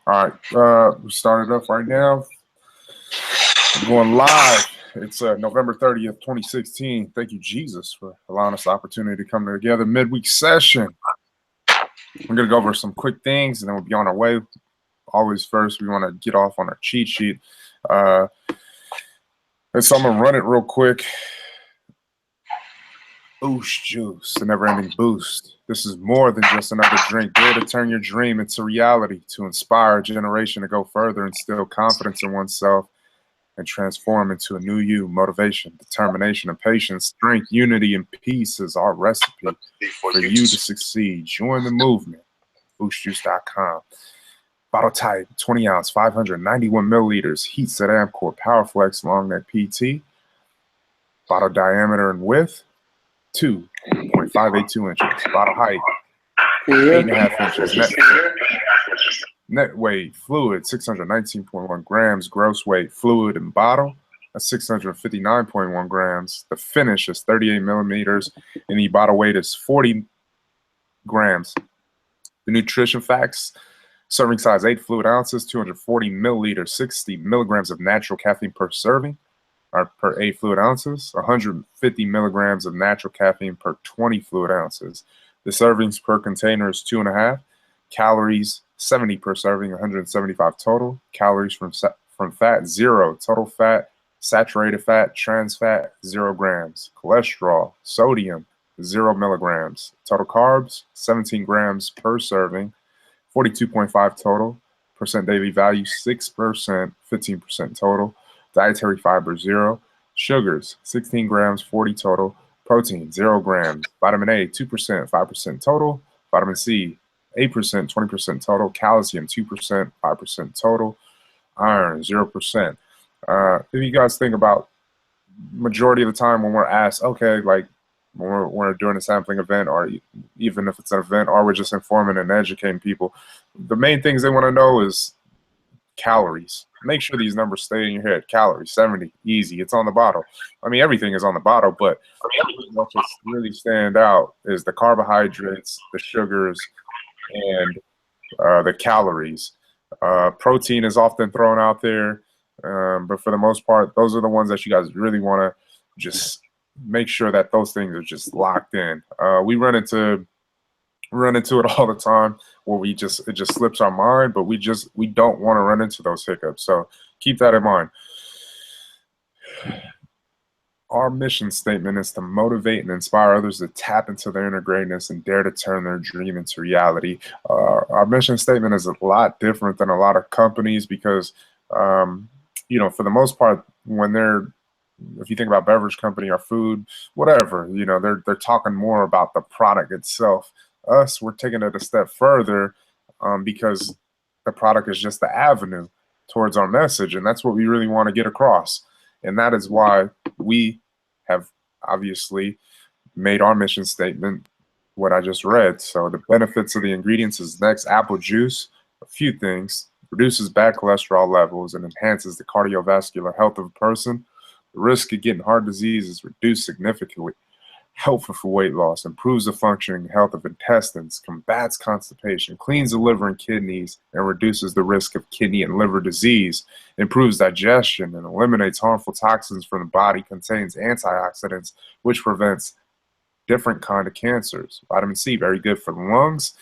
All right, we started up right now. We're going live. It's November 30th, 2016. Thank you, Jesus, for allowing us the opportunity to come together midweek session. We're going to go over some quick things, and then we'll be on our way. Always first, we want to get off on our cheat sheet. So I'm going to run it real quick. Uce Juice, the never-ending boost. This is more than just another drink. Dare to turn your dream into reality, to inspire a generation to go further, instill confidence in oneself, and transform into a new you. Motivation, determination, and patience, strength, unity, and peace is our recipe for you to succeed. Join the movement. WhwJuice.com. Bottle type, 20 ounce, 591 milliliters. Heat set Amcor, PowerFlex long neck PT. Bottle diameter and width, 2.582 inches. Bottle height, 8.5 inches. Net weight, fluid, 619.1 grams. Gross weight, fluid and bottle, that's 659.1 grams. The finish is 38 millimeters, and the bottle weight is 40 grams. The nutrition facts: serving size 8 fluid ounces, 240 milliliters, 60 milligrams of natural caffeine per serving, or per 8 fluid ounces, 150 milligrams of natural caffeine per 20 fluid ounces. The servings per container is 2.5. Calories, 70 per serving, 175 total. Calories from fat, 0. Total fat, saturated fat, trans fat, 0 grams. Cholesterol, sodium, 0 milligrams. Total carbs, 17 grams per serving, 42.5 total. Percent daily value, 6%, 15% total. Dietary fiber, 0. Sugars, 16 grams, 40 total. Protein, 0 grams. Vitamin A, 2%, 5% total. Vitamin C, 8%, 20% total. Calcium, 2%, 5% total. Iron, 0%. If you guys think about majority of the time when we're asked, okay, like when we're doing a sampling event, or even if it's an event, or we're just informing and educating people, the main things they want to know is calories. Make sure these numbers stay in your head. Calories, 70, easy. It's on the bottle. I mean, everything is on the bottle, but what's really stand out is the carbohydrates, the sugars, and the calories. Protein is often thrown out there, but for the most part, those are the ones that you guys really want to just make sure that those things are just locked in. We run into it all the time where it just slips our mind, but we don't want to run into those hiccups. So keep that in mind. Our mission statement is to motivate and inspire others to tap into their inner greatness and dare to turn their dream into reality. Our mission statement is a lot different than a lot of companies because, for the most part, if you think about beverage company or food, whatever, they're talking more about the product itself. Us, we're taking it a step further because the product is just the avenue towards our message, and that's what we really want to get across. And that is why we have obviously made our mission statement what I just read. So the benefits of the ingredients is next: apple juice, a few things, reduces bad cholesterol levels and enhances the cardiovascular health of a person. The risk of getting heart disease is reduced significantly. Helpful for weight loss, improves the functioning health of intestines, combats constipation, cleans the liver and kidneys, and reduces the risk of kidney and liver disease, improves digestion, and eliminates harmful toxins from the body, contains antioxidants, which prevents different kind of cancers. Vitamin C, very good for the lungs,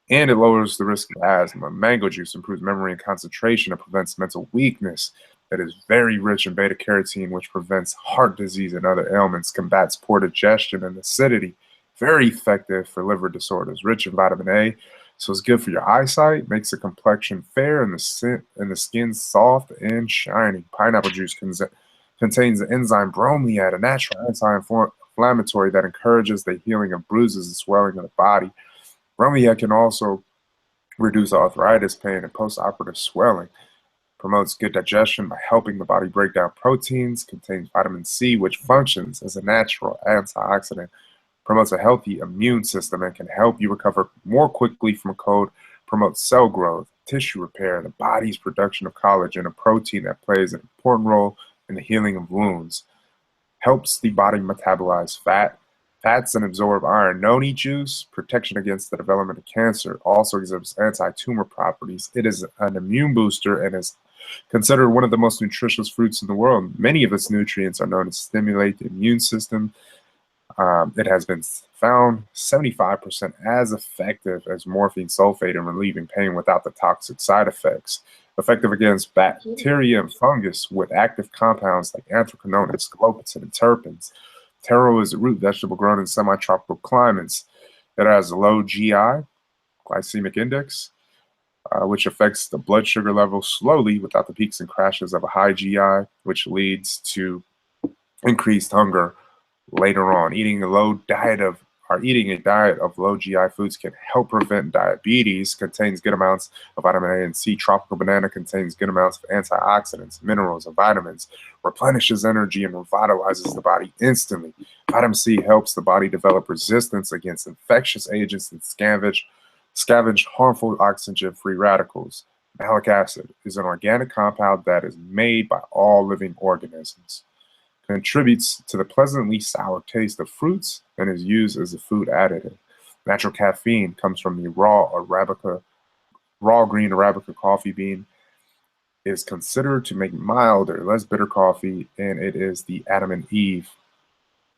and it lowers the risk of asthma. Mango juice improves memory and concentration and prevents mental weakness. It is very rich in beta-carotene, which prevents heart disease and other ailments, combats poor digestion and acidity. Very effective for liver disorders. Rich in vitamin A, so it's good for your eyesight, makes the complexion fair and the skin soft and shiny. Pineapple juice contains the enzyme bromeliad, a natural anti-inflammatory that encourages the healing of bruises and swelling of the body. Bromeliad can also reduce arthritis pain and post-operative swelling. Promotes good digestion by helping the body break down proteins. Contains vitamin C, which functions as a natural antioxidant. Promotes a healthy immune system and can help you recover more quickly from a cold. Promotes cell growth, tissue repair, the body's production of collagen, a protein that plays an important role in the healing of wounds. Helps the body metabolize fat. Fats and absorb iron. Noni juice, protection against the development of cancer, also exhibits anti-tumor properties. It is an immune booster and is considered one of the most nutritious fruits in the world. Many of its nutrients are known to stimulate the immune system. It has been found 75% as effective as morphine sulfate in relieving pain without the toxic side effects. Effective against bacteria and fungus with active compounds like anthraquinones, glopetin, and terpenes. Taro is a root vegetable grown in semi-tropical climates. It has a low GI, glycemic index, which affects the blood sugar level slowly without the peaks and crashes of a high GI, which leads to increased hunger later on. Eating a diet of low GI foods can help prevent diabetes. Contains good amounts of vitamin A and C. Tropical banana contains good amounts of antioxidants, minerals, and vitamins. Replenishes energy and revitalizes the body instantly. Vitamin C helps the body develop resistance against infectious agents and scavenge harmful oxygen-free radicals. Malic acid is an organic compound that is made by all living organisms. Contributes to the pleasantly sour taste of fruits and is used as a food additive. Natural caffeine comes from the raw green Arabica coffee bean. Is considered to make milder, less bitter coffee, and it is the Adam and Eve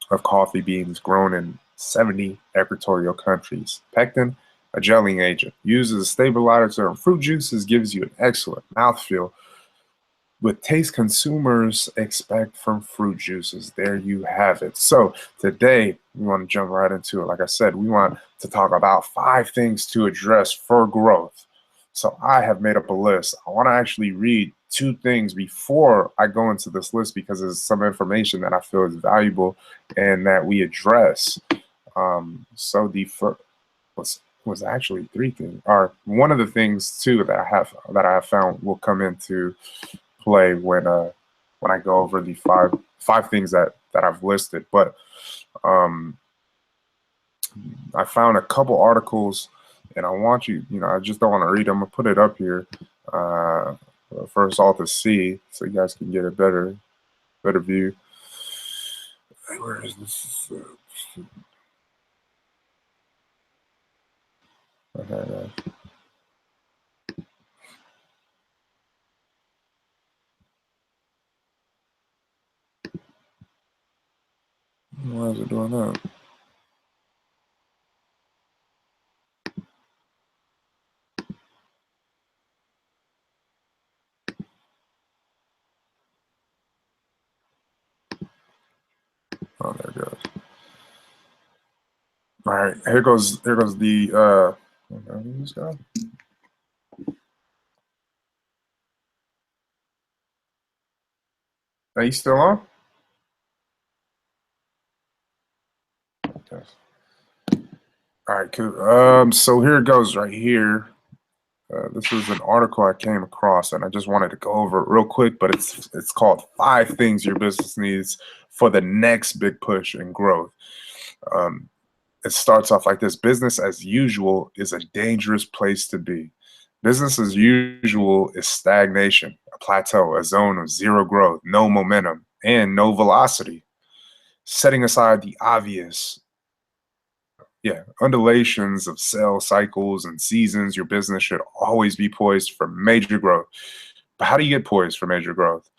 of coffee beans grown in 70 equatorial countries. Pectin, a gelling agent, used as a stabilizer in fruit juices, gives you an excellent mouthfeel with taste consumers expect from fruit juices. There you have it. So today we want to jump right into it. Like I said, we want to talk about 5 things to address for growth. So I have made up a list. I want to actually read 2 things before I go into this list because there's some information that I feel is valuable and that we address. So the first was actually 3 things. Or one of the things too that I have found will come into play when I go over the five things that I've listed. But I found a couple articles, and I want you, I just don't want to read them. I'm gonna put it up here for us all to see, so you guys can get a better view. Where is this? Okay. Why is it doing that? Oh, there it goes. All right, here goes the who's gone? Are you still on? Okay. All right, cool. So here it goes right here. This is an article I came across, and I just wanted to go over it real quick, but it's called 5 Things Your Business Needs for the Next Big Push in Growth. It starts off like this: business as usual is a dangerous place to be. Business as usual is stagnation, a plateau, a zone of zero growth, no momentum, and no velocity. Setting aside the obvious, undulations of sales cycles and seasons, your business should always be poised for major growth. But how do you get poised for major growth?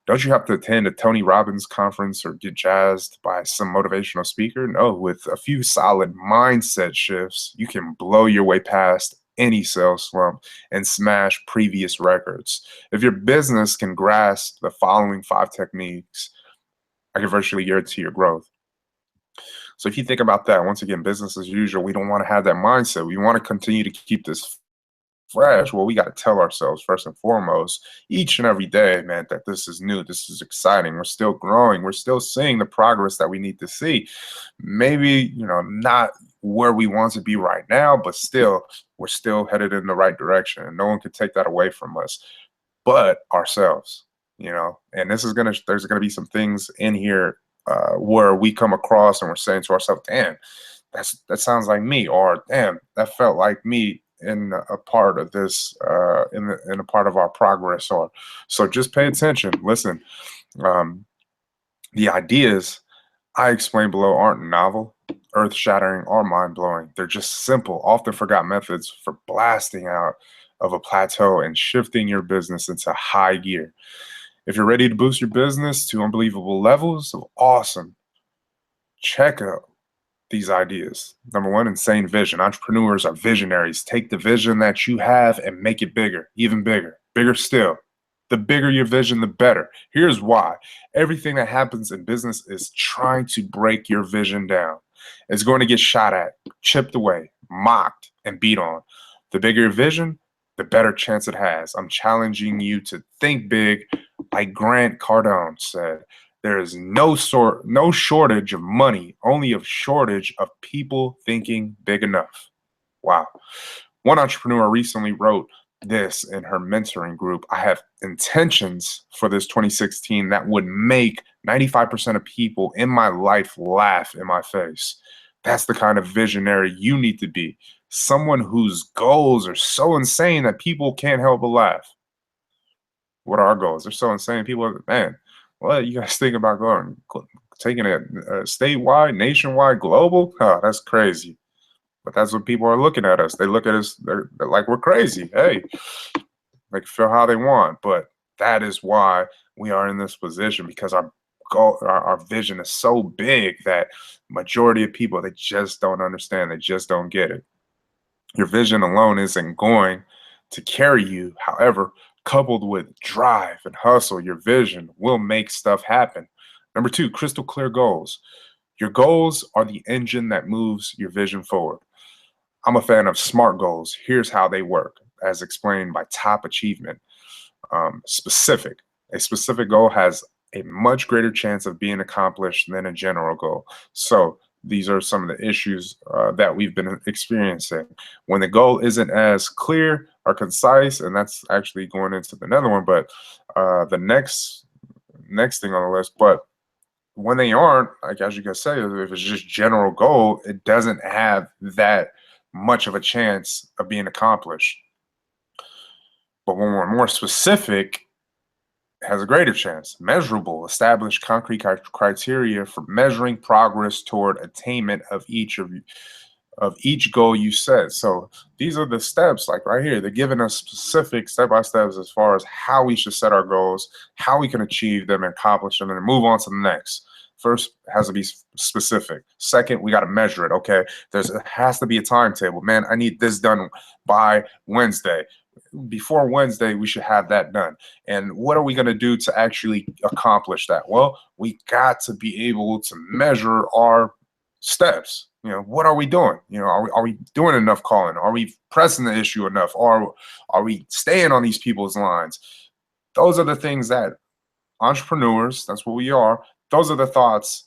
Don't you have to attend a Tony Robbins conference or get jazzed by some motivational speaker? No, with a few solid mindset shifts, you can blow your way past any sales slump and smash previous records. If your business can grasp the following 5 techniques, I can virtually guarantee your growth. So if you think about that, once again, business as usual, we don't want to have that mindset. We want to continue to keep this fresh. Well, we got to tell ourselves first and foremost, each and every day, man, that this is new, this is exciting, we're still growing, we're still seeing the progress that we need to see. Maybe, not where we want to be right now, but still, we're still headed in the right direction, and no one can take that away from us but ourselves, and there's gonna be some things in here where we come across and we're saying to ourselves, damn, that sounds like me, or damn, that felt like me in a part of this, in a part of our progress. Or so just pay attention, listen. The ideas I explain below aren't novel. earth-shattering or mind-blowing. They're just simple, often forgot methods for blasting out of a plateau and shifting your business into high gear. If you're ready to boost your business to unbelievable levels of awesome, check out these ideas. Number one, insane vision. Entrepreneurs are visionaries. Take the vision that you have and make it bigger, even bigger, bigger still. The bigger your vision, the better. Here's why. Everything that happens in business is trying to break your vision down. It's going to get shot at, chipped away, mocked, and beat on. The bigger your vision, the better chance it has. I'm challenging you to think big, like Grant Cardone said. There is no shortage of money, only a shortage of people thinking big enough. Wow. One entrepreneur recently wrote this in her mentoring group. I have intentions for this 2016 that would make 95% of people in my life laugh in my face. That's the kind of visionary you need to be. Someone whose goals are so insane that people can't help but laugh. What are our goals? They're so insane. People are, man, what you guys think about going, taking it statewide, nationwide, global? Oh, that's crazy. But that's what people are looking at us. They look at us, they're like we're crazy. Hey, they can feel how they want. But that is why we are in this position, because our goal, our vision is so big that majority of people, they just don't understand. They just don't get it. Your vision alone isn't going to carry you. However, coupled with drive and hustle, your vision will make stuff happen. Number two, crystal clear goals. Your goals are the engine that moves your vision forward. I'm a fan of SMART goals. Here's how they work, as explained by Top Achievement. Specific. A specific goal has a much greater chance of being accomplished than a general goal. So these are some of the issues that we've been experiencing. When the goal isn't as clear or concise, and that's actually going into another one, but the next thing on the list, but when they aren't, like as you guys say, if it's just general goal, it doesn't have that much of a chance of being accomplished. But when we're more specific, it has a greater chance. Measurable, establish concrete criteria for measuring progress toward attainment of each goal you set. So these are the steps, like right here. They're giving us specific step-by-steps as far as how we should set our goals, how we can achieve them and accomplish them, and move on to the next. First, it has to be specific. Second, we got to measure it. Okay, it has to be a timetable. Man, I need this done by Wednesday. Before Wednesday, we should have that done. And what are we going to do to actually accomplish that? Well, we got to be able to measure our steps. You know, what are we doing? You know, are we doing enough calling? Are we pressing the issue enough? Or are we staying on these people's lines? Those are the things that entrepreneurs, that's what we are, those are the thoughts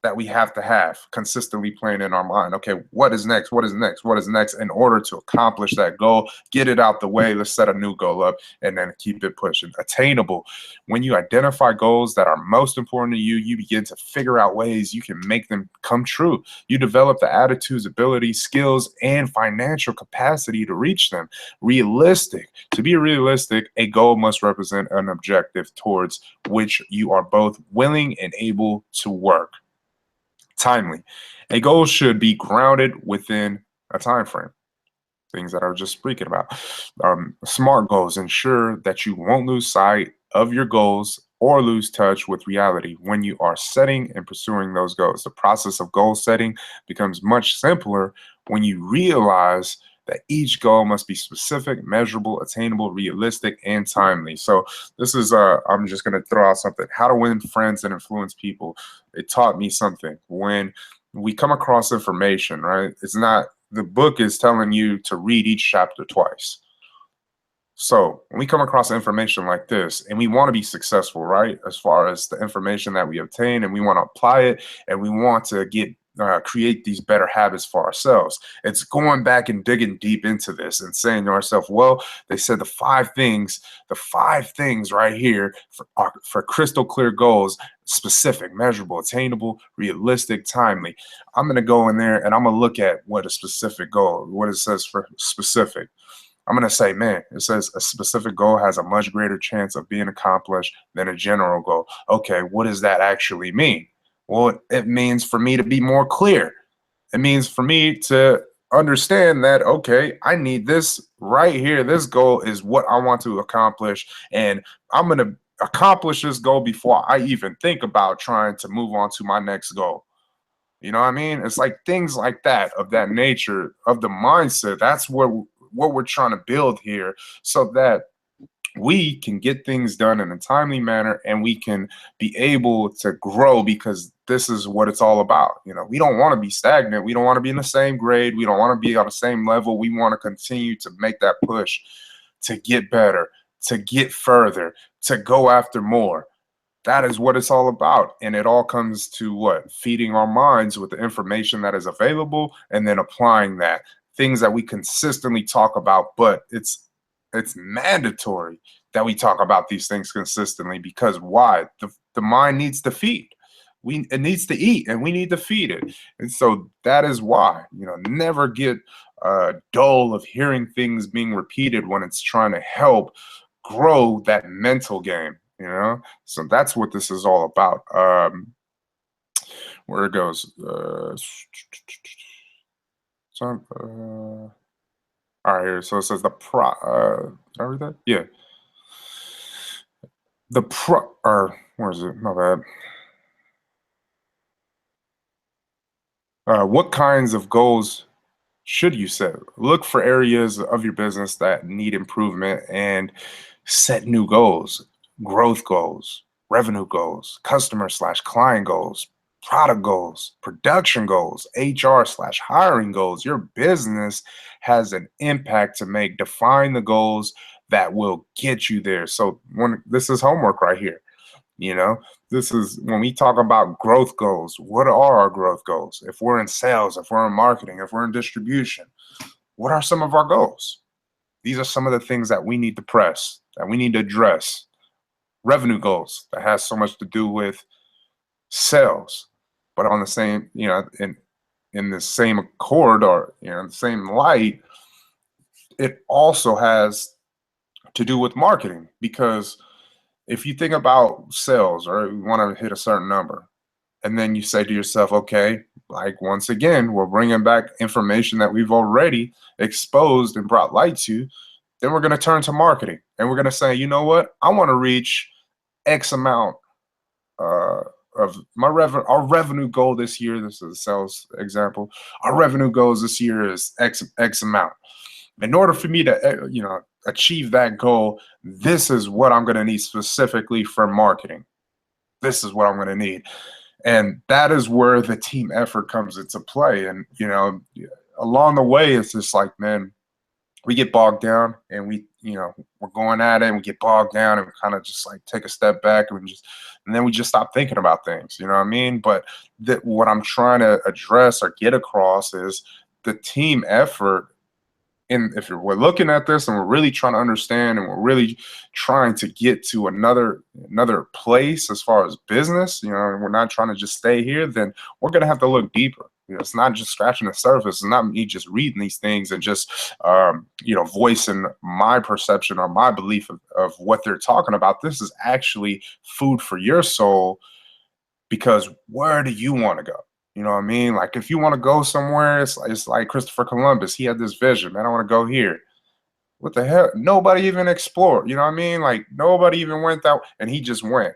that we have to have consistently playing in our mind. Okay, what is next? What is next? What is next? In order to accomplish that goal, get it out the way. Let's set a new goal up and then keep it pushing. Attainable. When you identify goals that are most important to you, you begin to figure out ways you can make them come true. You develop the attitudes, abilities, skills, and financial capacity to reach them. Realistic. To be realistic, a goal must represent an objective towards which you are both willing and able to work. Timely. A goal should be grounded within a time frame. Things that I was just speaking about. SMART goals ensure that you won't lose sight of your goals or lose touch with reality when you are setting and pursuing those goals. The process of goal setting becomes much simpler when you realize that each goal must be specific, measurable, attainable, realistic, and timely. So this is, I'm just going to throw out something. How to Win Friends and Influence People. It taught me something. When we come across information, right? It's not, the book is telling you to read each chapter twice. So when we come across information like this and we want to be successful, right? As far as the information that we obtain, and we want to apply it, and we want to create these better habits for ourselves. It's going back and digging deep into this and saying to ourselves, well, they said the five things right here for crystal clear goals: specific, measurable, attainable, realistic, timely. I'm going to go in there and I'm going to look at what a specific goal, what it says for specific. I'm going to say, man, it says a specific goal has a much greater chance of being accomplished than a general goal. Okay, what does that actually mean? Well, it means for me to be more clear. It means for me to understand that, okay, I need this right here. This goal is what I want to accomplish, and I'm going to accomplish this goal before I even think about trying to move on to my next goal. You know what I mean? It's like things like that, of that nature, of the mindset. That's what we're trying to build here, so that we can get things done in a timely manner and we can be able to grow, because this is what it's all about. You know, we don't want to be stagnant. We don't want to be in the same grade. We don't want to be on the same level. We want to continue to make that push to get better, to get further, to go after more. That is what it's all about. And it all comes to what? Feeding our minds with the information that is available and then applying that. Things that we consistently talk about, but it's mandatory that we talk about these things consistently, because why? The mind needs to feed. It needs to eat, and we need to feed it. And so that is why, never get dull of hearing things being repeated when it's trying to help grow that mental game. So that's what this is all about. Where it goes. All right, here. So it says did I read that? Yeah. Or where is it? My bad. What kinds of goals should you set? Look for areas of your business that need improvement and set new goals, growth goals, revenue goals, customer/client goals, product goals, production goals, HR/hiring goals. Your business has an impact to make. Define the goals that will get you there. So this is homework right here. This is when we talk about growth goals. What are our growth goals? If we're in sales, if we're in marketing, if we're in distribution, what are some of our goals? These are some of the things that we need to press, that we need to address. Revenue goals, that has so much to do with sales, but on the same, in the same accord, or in the same light, it also has to do with marketing. Because if you think about sales, or you want to hit a certain number, and then you say to yourself, okay, like once again, we're bringing back information that we've already exposed and brought light to, then we're going to turn to marketing, and we're going to say, you know what, I want to reach X amount of our revenue goal this year. This is a sales example. Our revenue goals this year is X amount. In order for me to, achieve that goal, this is what I'm going to need specifically for marketing. This is what I'm going to need. And that is where the team effort comes into play. And, along the way, it's just like, man, we get bogged down, and we're going at it, and we get bogged down, and we kind of just like take a step back, and then we just stop thinking about things. You know what I mean? But what I'm trying to address or get across is the team effort. And if we're looking at this and we're really trying to understand, and we're really trying to get to another place as far as business, and we're not trying to just stay here, then we're going to have to look deeper. It's not just scratching the surface. It's not me just reading these things and just, voicing my perception or my belief of what they're talking about. This is actually food for your soul, because where do you want to go? You know what I mean? Like, if you want to go somewhere, it's like Christopher Columbus. He had this vision, man, I want to go here. What the hell? Nobody even explored. You know what I mean? Like, nobody even went out, and he just went.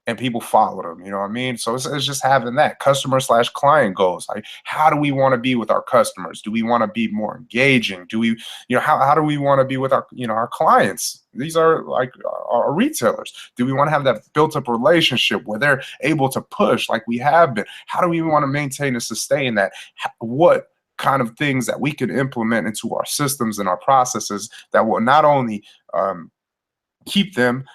And people followed him, you know what I mean? So it's just having that customer/client goals. Like, how do we want to be with our customers? Do we want to be more engaging? Do we, how do we want to be with our clients? These are like our retailers. Do we want to have that built up relationship where they're able to push like we have been? How do we want to maintain and sustain that? What kind of things that we can implement into our systems and our processes that will not only keep them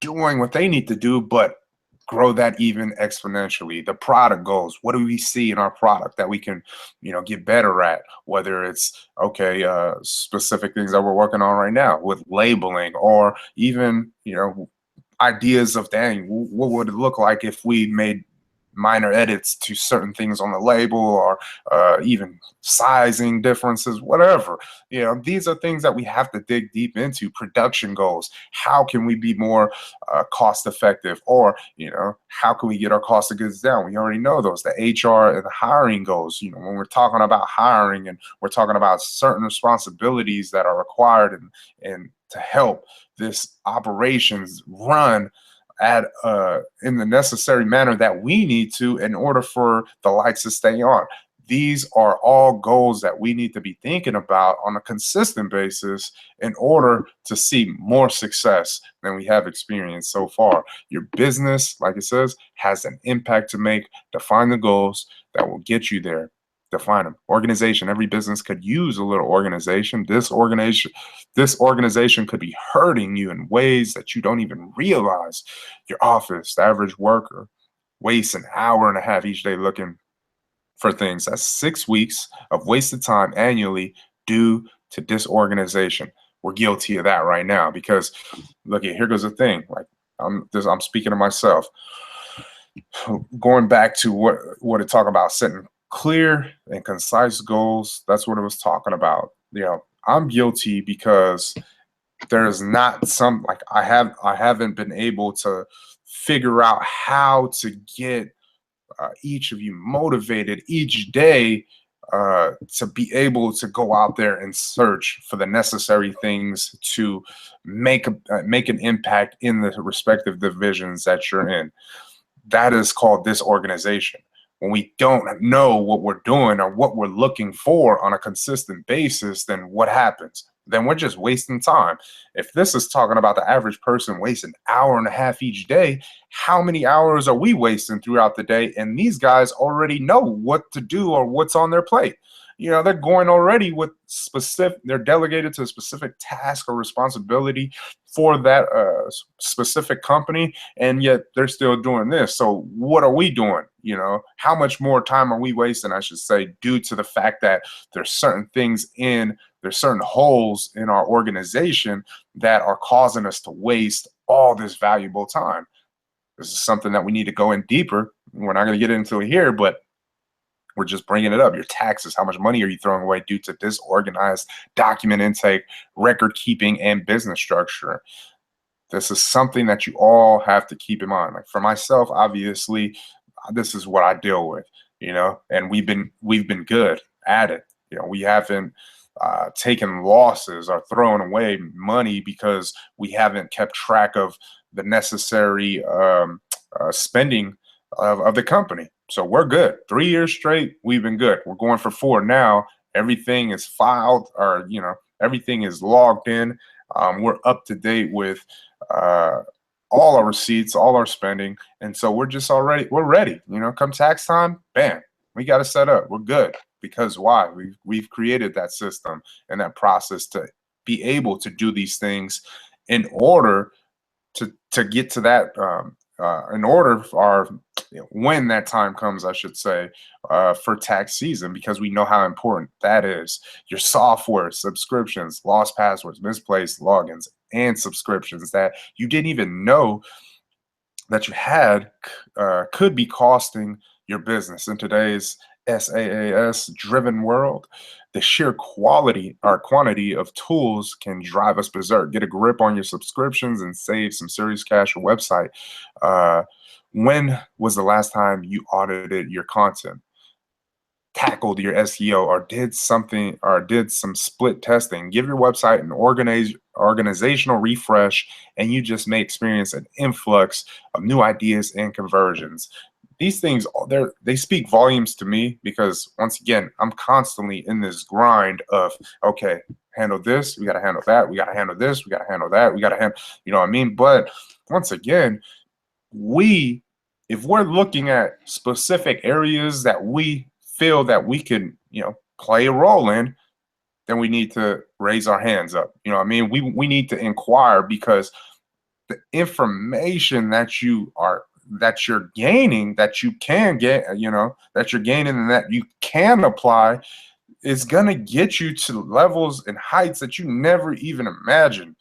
doing what they need to do, but grow that even exponentially. The product goals. What do we see in our product that we can, get better at? Whether it's specific things that we're working on right now with labeling, or even, ideas of, dang, what would it look like if we made minor edits to certain things on the label, or even sizing differences, whatever. These are things that we have to dig deep into. Production goals. How can we be more cost effective? Or, how can we get our cost of goods down? We already know those, the HR and the hiring goals. When we're talking about hiring and we're talking about certain responsibilities that are required and to help this operations run at in the necessary manner that we need to in order for the lights to stay on. These are all goals that we need to be thinking about on a consistent basis in order to see more success than we have experienced so far. Your business, like it says, has an impact to make. Define the goals that will get you there. Define them. Organization. Every business could use a little organization. This organization could be hurting you in ways that you don't even realize. Your office, the average worker, wastes an hour and a half each day looking for things. That's 6 weeks of wasted time annually due to disorganization. We're guilty of that right now because, look, here goes the thing. Like I'm speaking to myself. Going back to what it talked about, setting clear and concise goals. That's what it was talking about. I'm guilty because there's not some, like I haven't been able to figure out how to get each of you motivated each day to be able to go out there and search for the necessary things to make an impact in the respective divisions that you're in. That is called disorganization. When we don't know what we're doing or what we're looking for on a consistent basis, then what happens? Then we're just wasting time. If this is talking about the average person wasting an hour and a half each day, how many hours are we wasting throughout the day? And these guys already know what to do or what's on their plate. They're going already with they're delegated to a specific task or responsibility for that specific company, and yet they're still doing this. So what are we doing? How much more time are we wasting, I should say, due to the fact that there's certain holes in our organization that are causing us to waste all this valuable time. This is something that we need to go in deeper. We're not going to get into it here, but we're just bringing it up. Your taxes, how much money are you throwing away due to disorganized document intake, record keeping, and business structure? This is something that you all have to keep in mind. Like for myself, obviously, this is what I deal with, and we've been good at it. We haven't taken losses or thrown away money because we haven't kept track of the necessary spending of the company. So we're good. 3 years straight, we've been good. We're going for 4 now. Everything is filed, or everything is logged in. We're up to date with all our receipts, all our spending, and so we're ready. Come tax time, bam, we got it set up. We're good. Because why? We've created that system and that process to be able to do these things in order to get to that. In order for our when that time comes, I should say, for tax season, because we know how important that is. Your software subscriptions, lost passwords, misplaced logins, and subscriptions that you didn't even know that you had could be costing your business. In today's SaaS driven world, the sheer quality or quantity of tools can drive us berserk. Get a grip on your subscriptions and save some serious cash. Your website. When was the last time you audited your content, tackled your SEO, or did some split testing? Give your website an organizational refresh, and you just may experience an influx of new ideas and conversions. These things, they speak volumes to me because, once again, I'm constantly in this grind of, okay, handle this, we got to handle that, we got to handle this, we got to handle that, we got to handle, you know what I mean? But once again, if we're looking at specific areas that we feel that we can, play a role in, then we need to raise our hands up. You know what I mean? We need to inquire, because the information that you're gaining, that you can get, that you're gaining and that you can apply, is gonna get you to levels and heights that you never even imagined.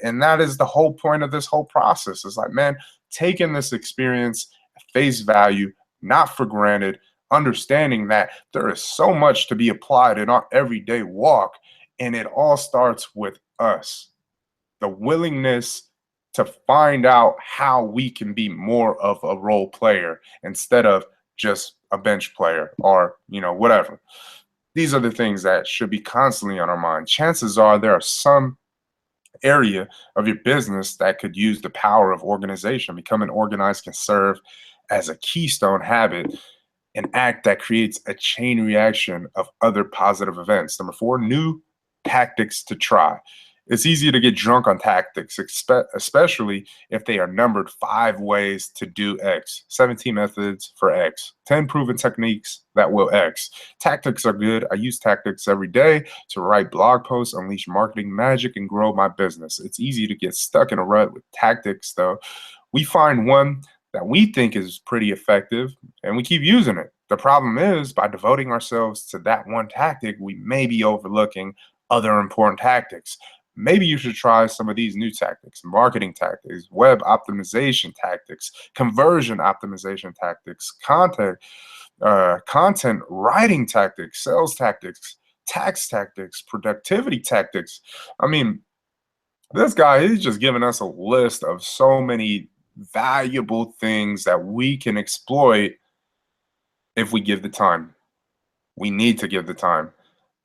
And that is the whole point of this whole process. It's like, man, taking this experience at face value, not for granted, understanding that there is so much to be applied in our everyday walk, and it all starts with us. The willingness to find out how we can be more of a role player instead of just a bench player or, whatever. These are the things that should be constantly on our mind. Chances are there are some area of your business that could use the power of organization. Becoming organized can serve as a keystone habit, an act that creates a chain reaction of other positive events. Number 4, new tactics to try. It's easy to get drunk on tactics, especially if they are numbered 5 ways to do X, 17 methods for X, 10 proven techniques that will X. Tactics are good. I use tactics every day to write blog posts, unleash marketing magic, and grow my business. It's easy to get stuck in a rut with tactics, though. We find one that we think is pretty effective and we keep using it. The problem is, by devoting ourselves to that one tactic, we may be overlooking other important tactics. Maybe you should try some of these new tactics: marketing tactics, web optimization tactics, conversion optimization tactics, content writing tactics, sales tactics, tax tactics, productivity tactics. I mean, this guy, he's just giving us a list of so many valuable things that we can exploit if we give the time. We need to give the time.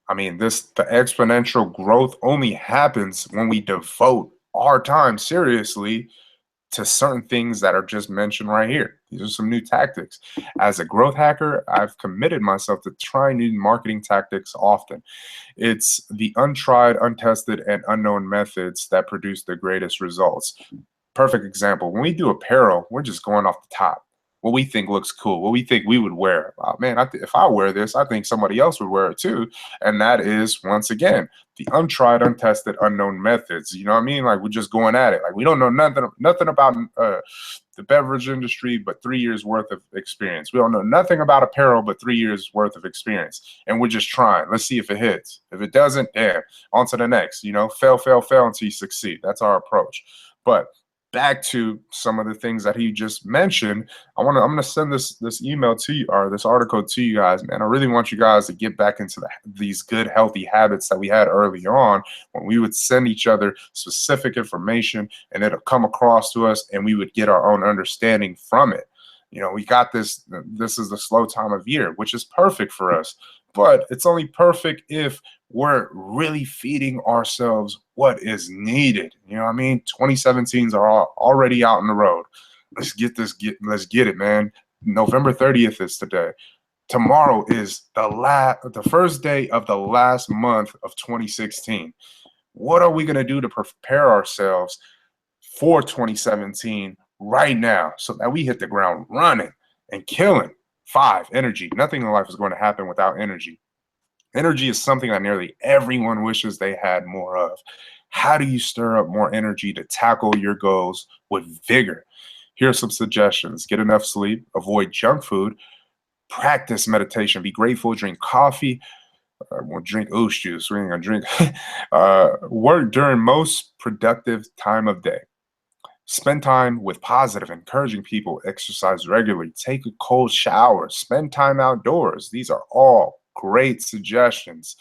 I mean, the exponential growth only happens when we devote our time seriously to certain things that are just mentioned right here. These are some new tactics. As a growth hacker, I've committed myself to trying new marketing tactics often. It's the untried, untested, and unknown methods that produce the greatest results. Perfect example. When we do apparel, we're just going off the top. What we think looks cool, what we think we would wear. Oh, man, if I wear this, I think somebody else would wear it too. And that is, once again, the untried, untested, unknown methods. You know what I mean? Like, we're just going at it. Like, we don't know nothing about the beverage industry but 3 years worth of experience. We don't know nothing about apparel but 3 years worth of experience. And we're just trying. Let's see if it hits. If it doesn't, damn, on to the next. Fail until you succeed. That's our approach. But back to some of the things that he just mentioned, I'm gonna send this email to you, or this article to you guys, man. I really want you guys to get back into these good, healthy habits that we had early on, when we would send each other specific information and it'll come across to us and we would get our own understanding from it. We got this. This is the slow time of year, which is perfect for us. But it's only perfect if we're really feeding ourselves what is needed. You know what I mean? 2017s are already out on the road. Let's get it, man. November 30th is today. Tomorrow is the first day of the last month of 2016. What are we going to do to prepare ourselves for 2017 right now so that we hit the ground running and killing? 5, energy. Nothing in life is going to happen without energy. Energy is something that nearly everyone wishes they had more of. How do you stir up more energy to tackle your goals with vigor? Here are some suggestions. Get enough sleep, avoid junk food, practice meditation, be grateful, drink coffee, we'll drink Uce Juice. We ain't gonna drink. Work during most productive time of day. Spend time with positive, encouraging people, exercise regularly, take a cold shower, spend time outdoors. These are all great suggestions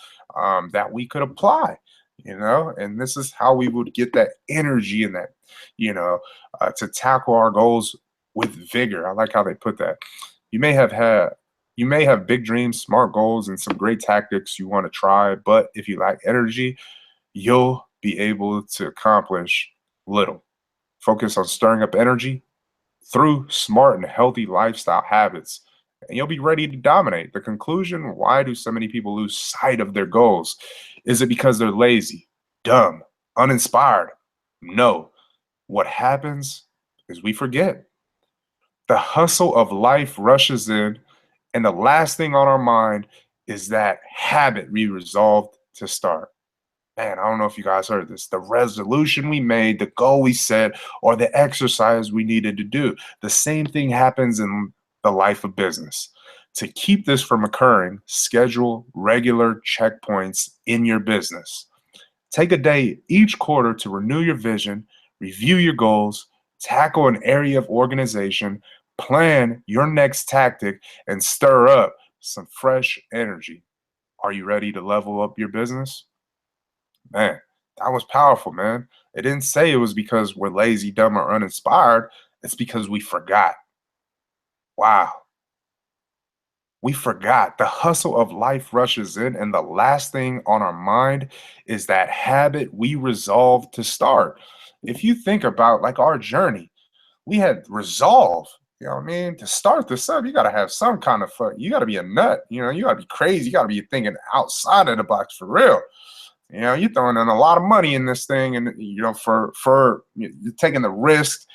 that we could apply, and this is how we would get that energy and that, to tackle our goals with vigor. I like how they put that. You may have big dreams, smart goals, and some great tactics you want to try, but if you lack energy, you'll be able to accomplish little. Focus on stirring up energy through smart and healthy lifestyle habits, and you'll be ready to dominate. The conclusion: why do so many people lose sight of their goals? Is it because they're lazy, dumb, uninspired? No. What happens is we forget. The hustle of life rushes in, and the last thing on our mind is that habit we resolved to start. Man, I don't know if you guys heard this. The resolution we made, the goal we set, or the exercise we needed to do. The same thing happens in the life of business. To keep this from occurring, schedule regular checkpoints in your business. Take a day each quarter to renew your vision, review your goals, tackle an area of organization, plan your next tactic, and stir up some fresh energy. Are you ready to level up your business? Man, that was powerful, man. It didn't say it was because we're lazy, dumb, or uninspired. It's because we forgot. Wow. We forgot. The hustle of life rushes in, and the last thing on our mind is that habit we resolved to start. If you think about like our journey, we had resolve. You know what I mean? To start this up, you got to have some kind of fun. You got to be a nut. You know, you got to be crazy. You got to be thinking outside of the box for real. You know, you're throwing in a lot of money in this thing, and you know, for you're taking the risk,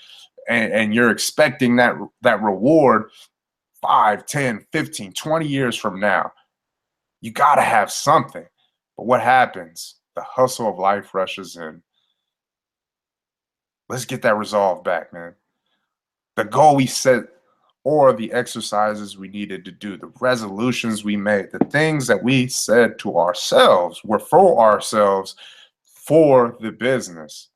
and you're expecting that reward 5, 10, 15, 20 years from now. You got to have something. But what happens? The hustle of life rushes in. Let's get that resolve back, man. The goal we set, or the exercises we needed to do, the resolutions we made, the things that we said to ourselves were for ourselves, for the business,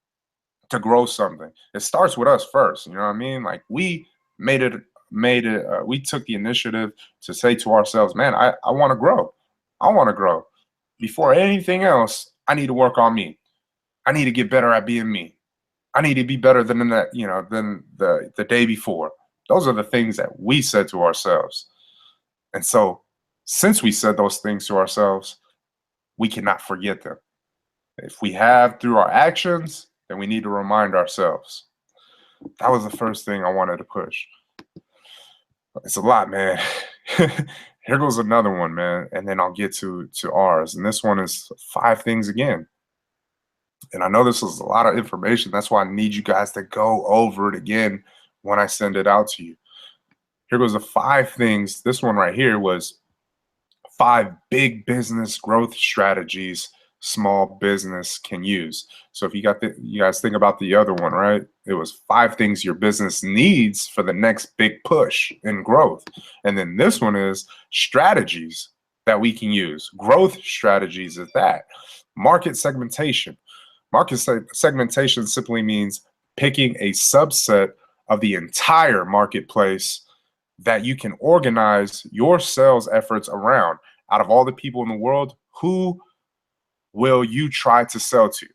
to grow something. It starts with us first. You know what I mean? Like we we took the initiative to say to ourselves, man, I want to grow. I want to grow. Before anything else, I need to work on me. I need to get better at being me. I need to be better than that, you know, than the day before. Those are the things that we said to ourselves. And so since we said those things to ourselves, we cannot forget them. If we have through our actions, then we need to remind ourselves. That was the first thing I wanted to push. It's a lot, man. Here goes another one, man. And then I'll get to ours. And this one is 5 things again. And I know this is a lot of information. That's why I need you guys to go over it again when I send it out to you. Here goes the 5 things. This one right here was 5 big business growth strategies small business can use. So if you guys think about the other one, right? It was 5 things your business needs for the next big push in growth. And then this one is strategies that we can use. Growth strategies is that. Market segmentation. Market segmentation simply means picking a subset of the entire marketplace that you can organize your sales efforts around. Out of all the people in the world, who will you try to sell to?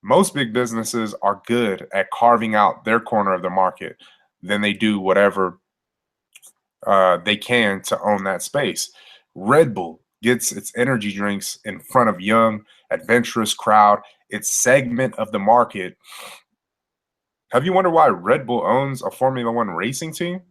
Most big businesses are good at carving out their corner of the market. Then they do whatever they can to own that space. Red Bull gets its energy drinks in front of young, adventurous crowd, its segment of the market. Have you wondered why Red Bull owns a Formula One racing team?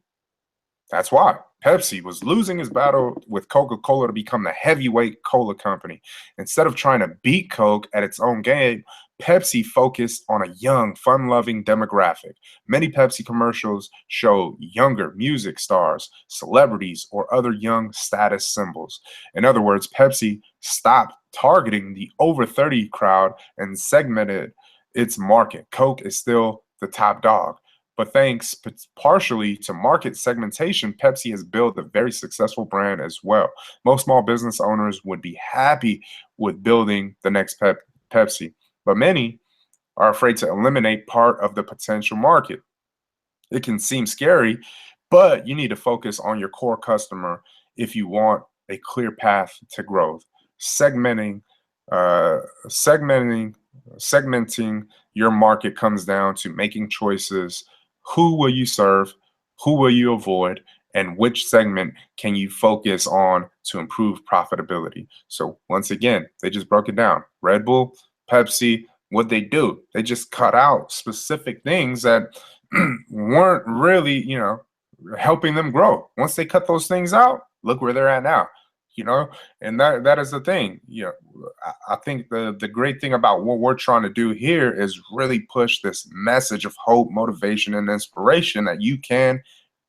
That's why. Pepsi was losing his battle with Coca-Cola to become the heavyweight cola company. Instead of trying to beat Coke at its own game, Pepsi focused on a young, fun-loving demographic. Many Pepsi commercials show younger music stars, celebrities, or other young status symbols. In other words, Pepsi stopped targeting the over 30 crowd and segmented its market. Coke is still the top dog. But thanks partially to market segmentation, Pepsi has built a very successful brand as well. Most small business owners would be happy with building the next Pepsi, but many are afraid to eliminate part of the potential market. It can seem scary, but you need to focus on your core customer if you want a clear path to growth. Segmenting your market comes down to making choices. Who will you serve? Who will you avoid? And which segment can you focus on to improve profitability? So once again, they just broke it down. Red Bull, Pepsi, what they do, they just cut out specific things that weren't really, helping them grow. Once they cut those things out, look where they're at now. And that is the thing. I think the great thing about what we're trying to do here is really push this message of hope, motivation, and inspiration that you can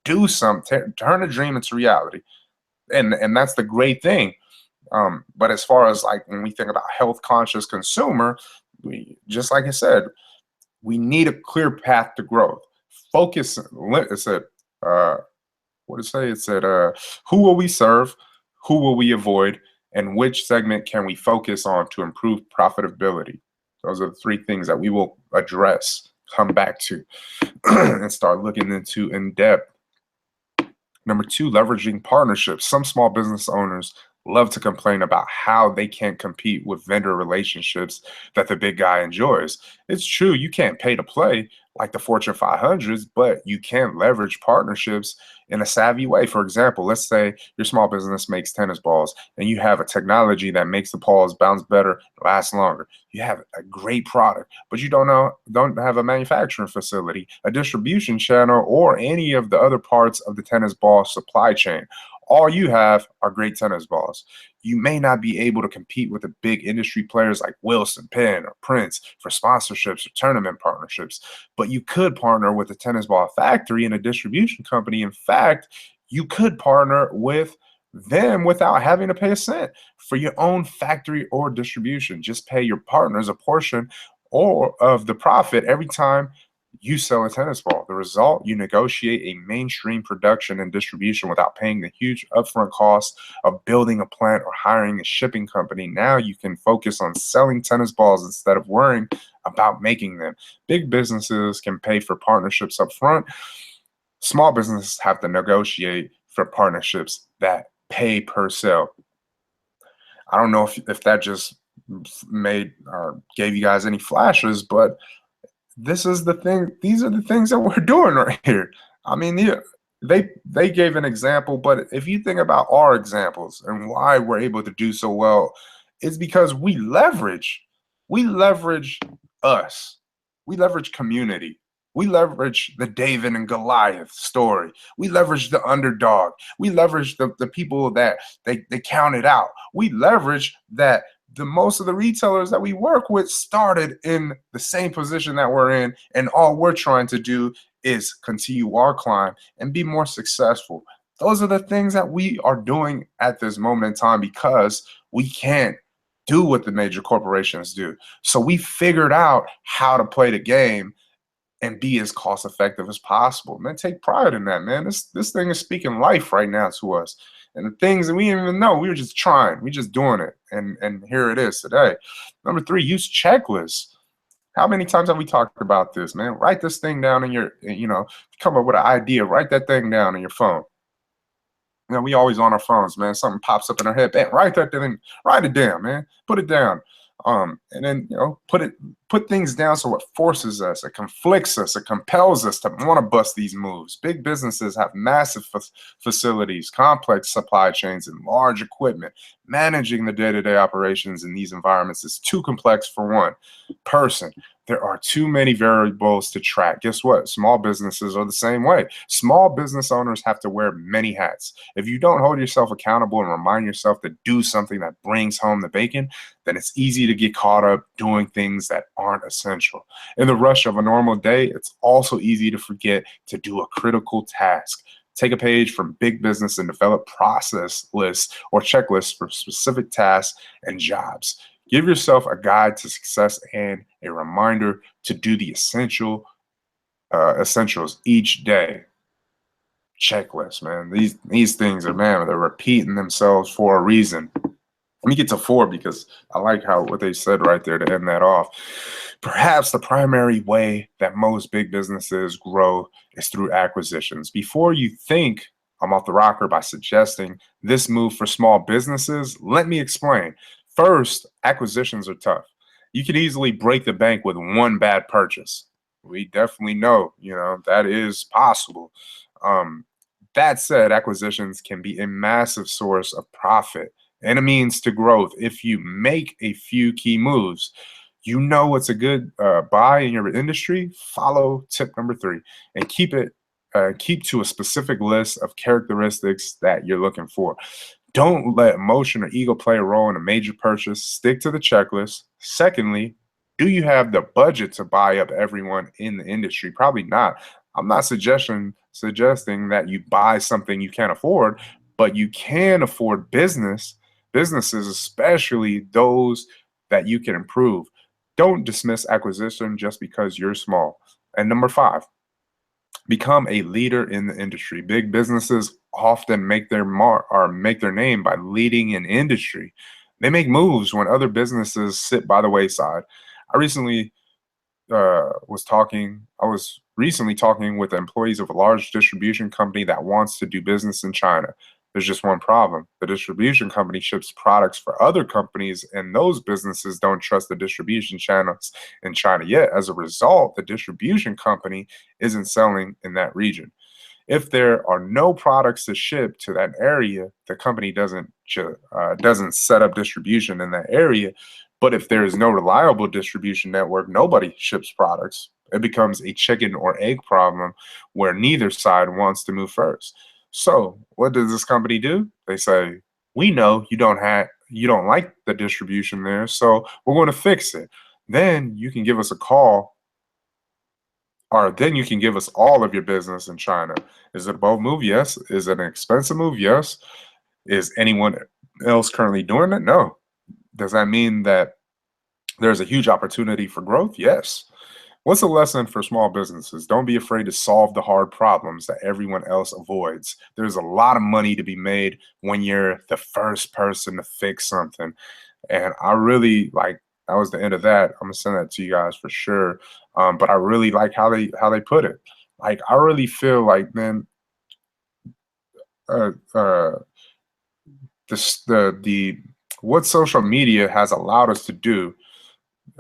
do something, turn a dream into reality. And that's the great thing. But as far as like when we think about health conscious consumer, just like I said, we need a clear path to growth. Focus. It said, what did it say? It said, who will we serve? Who will we avoid? And which segment can we focus on to improve profitability? Those are the 3 things that we will address, come back to, and start looking into in depth. Number two, leveraging partnerships. Some small business owners love to complain about how they can't compete with vendor relationships that the big guy enjoys. It's true, you can't pay to play like the Fortune 500s, but you can leverage partnerships in a savvy way. For example, let's say your small business makes tennis balls and you have a technology that makes the balls bounce better, last longer. You have a great product, but you don't have a manufacturing facility, a distribution channel, or any of the other parts of the tennis ball supply chain. All you have are great tennis balls. You may not be able to compete with the big industry players like Wilson, Penn, or Prince for sponsorships or tournament partnerships, but you could partner with a tennis ball factory and a distribution company. In fact, you could partner with them without having to pay a cent for your own factory or distribution. Just pay your partners a portion or of the profit every time you sell a tennis ball. The result, you negotiate a mainstream production and distribution without paying the huge upfront cost of building a plant or hiring a shipping company. Now you can focus on selling tennis balls instead of worrying about making them. Big businesses can pay for partnerships up front. Small businesses have to negotiate for partnerships that pay per sale. I don't know if that just made or gave you guys any flashes, but this is the thing. These are the things that we're doing right here. I mean, yeah, they gave an example, but if you think about our examples and why we're able to do so well, it's because we leverage us, we leverage community, we leverage the David and Goliath story, we leverage the underdog, we leverage the people that they counted out, we leverage that the most of the retailers that we work with started in the same position that we're in, and all we're trying to do is continue our climb and be more successful. Those are the things that we are doing at this moment in time because we can't do what the major corporations do. So we figured out how to play the game and be as cost effective as possible. Man, take pride in that, man. This thing is speaking life right now to us. And the things that we didn't even know, we were just trying, we just doing it. And here it is today. Number three, use checklists. How many times have we talked about this, man? Write this thing down in your, come up with an idea, write that thing down in your phone. We always on our phones, man. Something pops up in our head. Bam, write that thing, write it down, man. Put it down. And then put things down so it forces us, it conflicts us, it compels us to want to bust these moves. Big businesses have massive facilities, complex supply chains, and large equipment. Managing the day-to-day operations in these environments is too complex for one person. There are too many variables to track. Guess what? Small businesses are the same way. Small business owners have to wear many hats. If you don't hold yourself accountable and remind yourself to do something that brings home the bacon, then it's easy to get caught up doing things that aren't essential. In the rush of a normal day, it's also easy to forget to do a critical task. Take a page from big business and develop process lists or checklists for specific tasks and jobs. Give yourself a guide to success and a reminder to do the essentials each day. Checklist, man. These things are, man, they're repeating themselves for a reason. Let me get to four because I like what they said right there to end that off. Perhaps the primary way that most big businesses grow is through acquisitions. Before you think I'm off the rocker by suggesting this move for small businesses, let me explain. First, acquisitions are tough. You can easily break the bank with one bad purchase. We definitely know, that is possible. That said, acquisitions can be a massive source of profit and a means to growth if you make a few key moves. You know what's a good buy in your industry? Follow tip number three and keep to a specific list of characteristics that you're looking for. Don't let emotion or ego play a role in a major purchase. Stick to the checklist. Secondly, do you have the budget to buy up everyone in the industry? Probably not. I'm not suggesting that you buy something you can't afford, but you can afford businesses, especially those that you can improve. Don't dismiss acquisition just because you're small. And number five, become a leader in the industry. Big businesses often make their name by leading an industry. They make moves when other businesses sit by the wayside. I recently I was recently talking with employees of a large distribution company that wants to do business in China. There's just one problem. The distribution company ships products for other companies, and those businesses don't trust the distribution channels in China yet. As a result, the distribution company isn't selling in that region. If there are no products to ship to that area, the company doesn't set up distribution in that area. But if there is no reliable distribution network, nobody ships products. It becomes a chicken or egg problem where neither side wants to move first. So what does this company do? They say, we know you don't like the distribution there, so we're going to fix it. Then you can give us a call, or then you can give us all of your business in China. Is it a bold move? Yes. Is it an expensive move? Yes. Is anyone else currently doing it? No. Does that mean that there's a huge opportunity for growth? Yes. What's the lesson for small businesses? Don't be afraid to solve the hard problems that everyone else avoids. There's a lot of money to be made when you're the first person to fix something. And I really like, that was the end of that. I'm gonna send that to you guys for sure. But I really like how they put it. Like I really feel like, man, uh, uh, the what social media has allowed us to do,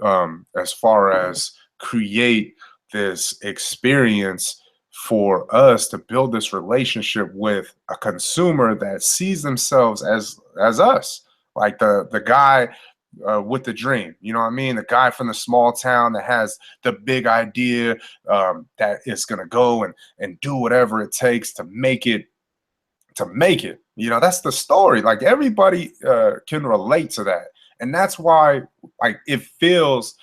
as far as create this experience for us to build this relationship with a consumer that sees themselves as us, like the guy with the dream, you know what I mean? The guy from the small town that has the big idea, that is gonna go and do whatever it takes to make it, you know. That's the story. Like everybody can relate to that, and that's why, like, it feels,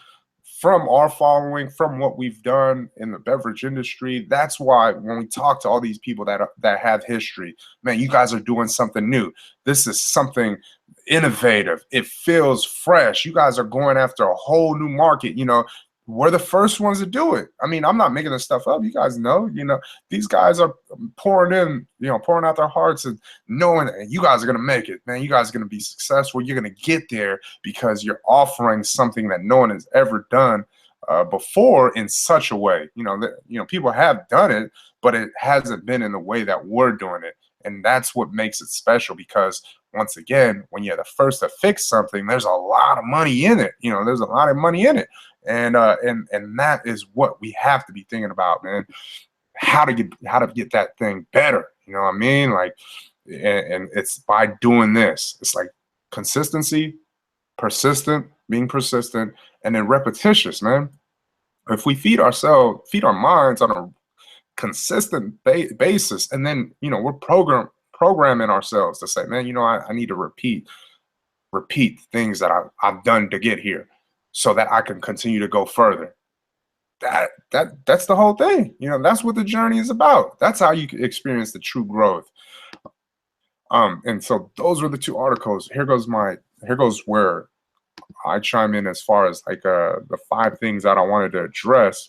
from our following, from what we've done in the beverage industry, that's why when we talk to all these people that have history, man, you guys are doing something new. This is something innovative. It feels fresh. You guys are going after a whole new market. You know, we're the first ones to do it. I mean, I'm not making this stuff up. You guys know, you know, these guys are pouring in, you know, pouring out their hearts and knowing that you guys are going to make it, man. You guys are going to be successful. You're going to get there because you're offering something that no one has ever done before in such a way. You know, that, you know, people have done it, but it hasn't been in the way that we're doing it. And that's what makes it special, because once again, when you're the first to fix something, there's a lot of money in it. You know, there's a lot of money in it. And that is what we have to be thinking about, man. How to get that thing better. You know what I mean? Like, and it's by doing this. It's like consistency, being persistent, and then repetitious, man. If we feed our minds on a consistent basis, and then, you know, we're programming ourselves to say, man, you know, I need to repeat things that I've done to get here, so that I can continue to go further. That's the whole thing. You know, that's what the journey is about. That's how you can experience the true growth. And so those were the two articles. Here goes where I chime in as far as like the 5 things that I wanted to address.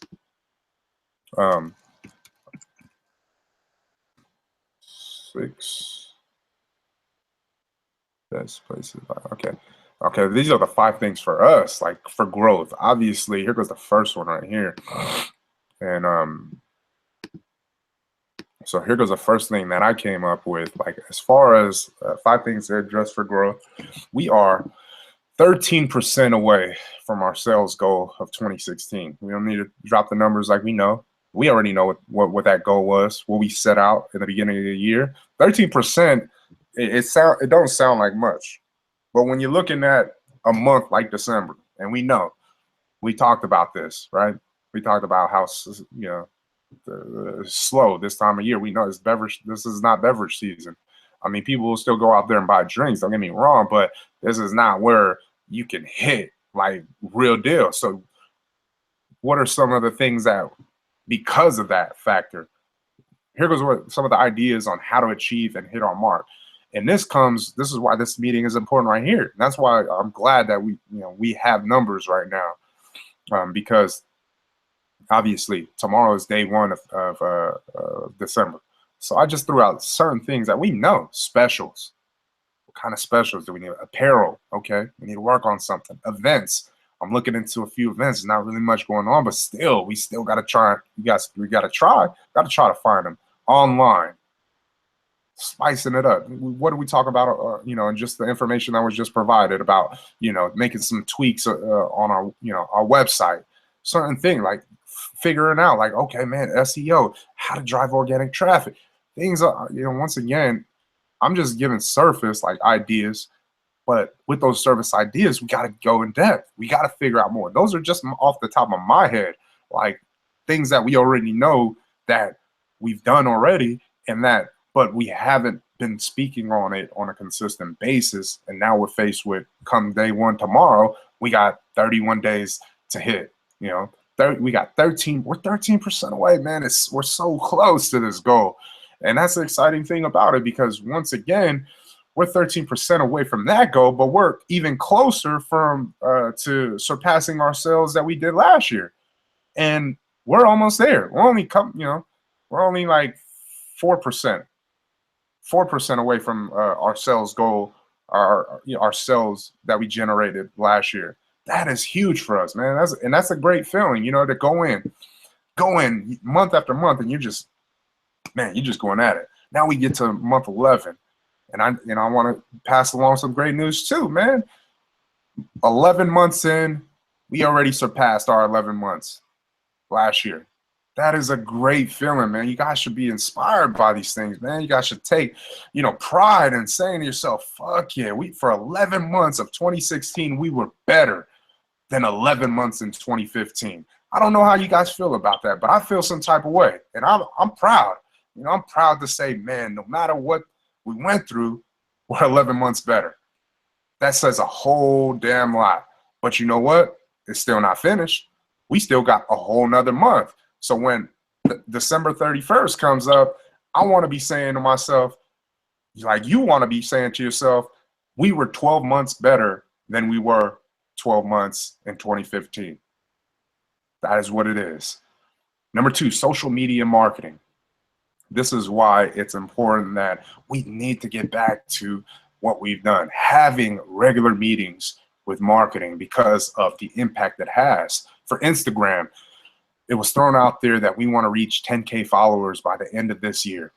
6 best places. Okay, these are the 5 things for us, like for growth. Obviously, here goes the first one right here. And so here goes the first thing that I came up with. Like, as far as 5 things to address for growth, we are 13% away from our sales goal of 2016. We don't need to drop the numbers like we know. We already know what that goal was, what we set out in the beginning of the year. 13%, it don't sound like much. But when you're looking at a month like December, and we talked about this, right? We talked about how, you know, slow this time of year. We know this is not beverage season. I mean, people will still go out there and buy drinks, don't get me wrong, but this is not where you can hit like real deal. So what are some of the things that, because of that factor, here goes what some of the ideas on how to achieve and hit our mark. And this is why this meeting is important right here. And that's why I'm glad that we have numbers right now, because obviously tomorrow is day 1 of December. So I just threw out certain things that we know. Specials. What kind of specials do we need? Apparel. Okay, we need to work on something. Events. I'm looking into a few events. There's not really much going on, but still, we still got to try. We got to try to find them online, spicing it up. What do we talk about, and just the information that was just provided about, making some tweaks on our, our website, certain thing like figuring out like, okay, man, SEO, how to drive organic traffic, things are, once again, I'm just giving surface like ideas, but with those service ideas, we got to go in depth. We got to figure out more. Those are just off the top of my head, like things that we already know that we've done already, but we haven't been speaking on it on a consistent basis. And now we're faced with, come day one tomorrow, we got 31 days to hit. We got 13. We're 13% away, man. We're so close to this goal, and that's the exciting thing about it, because once again, we're 13% away from that goal, but we're even closer to surpassing our sales that we did last year, and we're almost there. We're only like 4% away from our sales goal, our sales that we generated last year. That is huge for us, man. That's a great feeling, to go in month after month, and you're just going at it. Now we get to month 11, and I want to pass along some great news too, man. 11 months in, we already surpassed our 11 months last year. That is a great feeling, man. You guys should be inspired by these things, man. You guys should take, pride in saying to yourself, fuck yeah, for 11 months of 2016, we were better than 11 months in 2015. I don't know how you guys feel about that, but I feel some type of way, and I'm proud. I'm proud to say, man, no matter what we went through, we're 11 months better. That says a whole damn lot. But you know what? It's still not finished. We still got a whole nother month. So when December 31st comes up, I want to be saying to myself, like you want to be saying to yourself, we were 12 months better than we were 12 months in 2015. That is what it is. Number 2, social media marketing. This is why it's important that we need to get back to what we've done, having regular meetings with marketing, because of the impact it has. For Instagram, it was thrown out there that we want to reach 10K followers by the end of this year.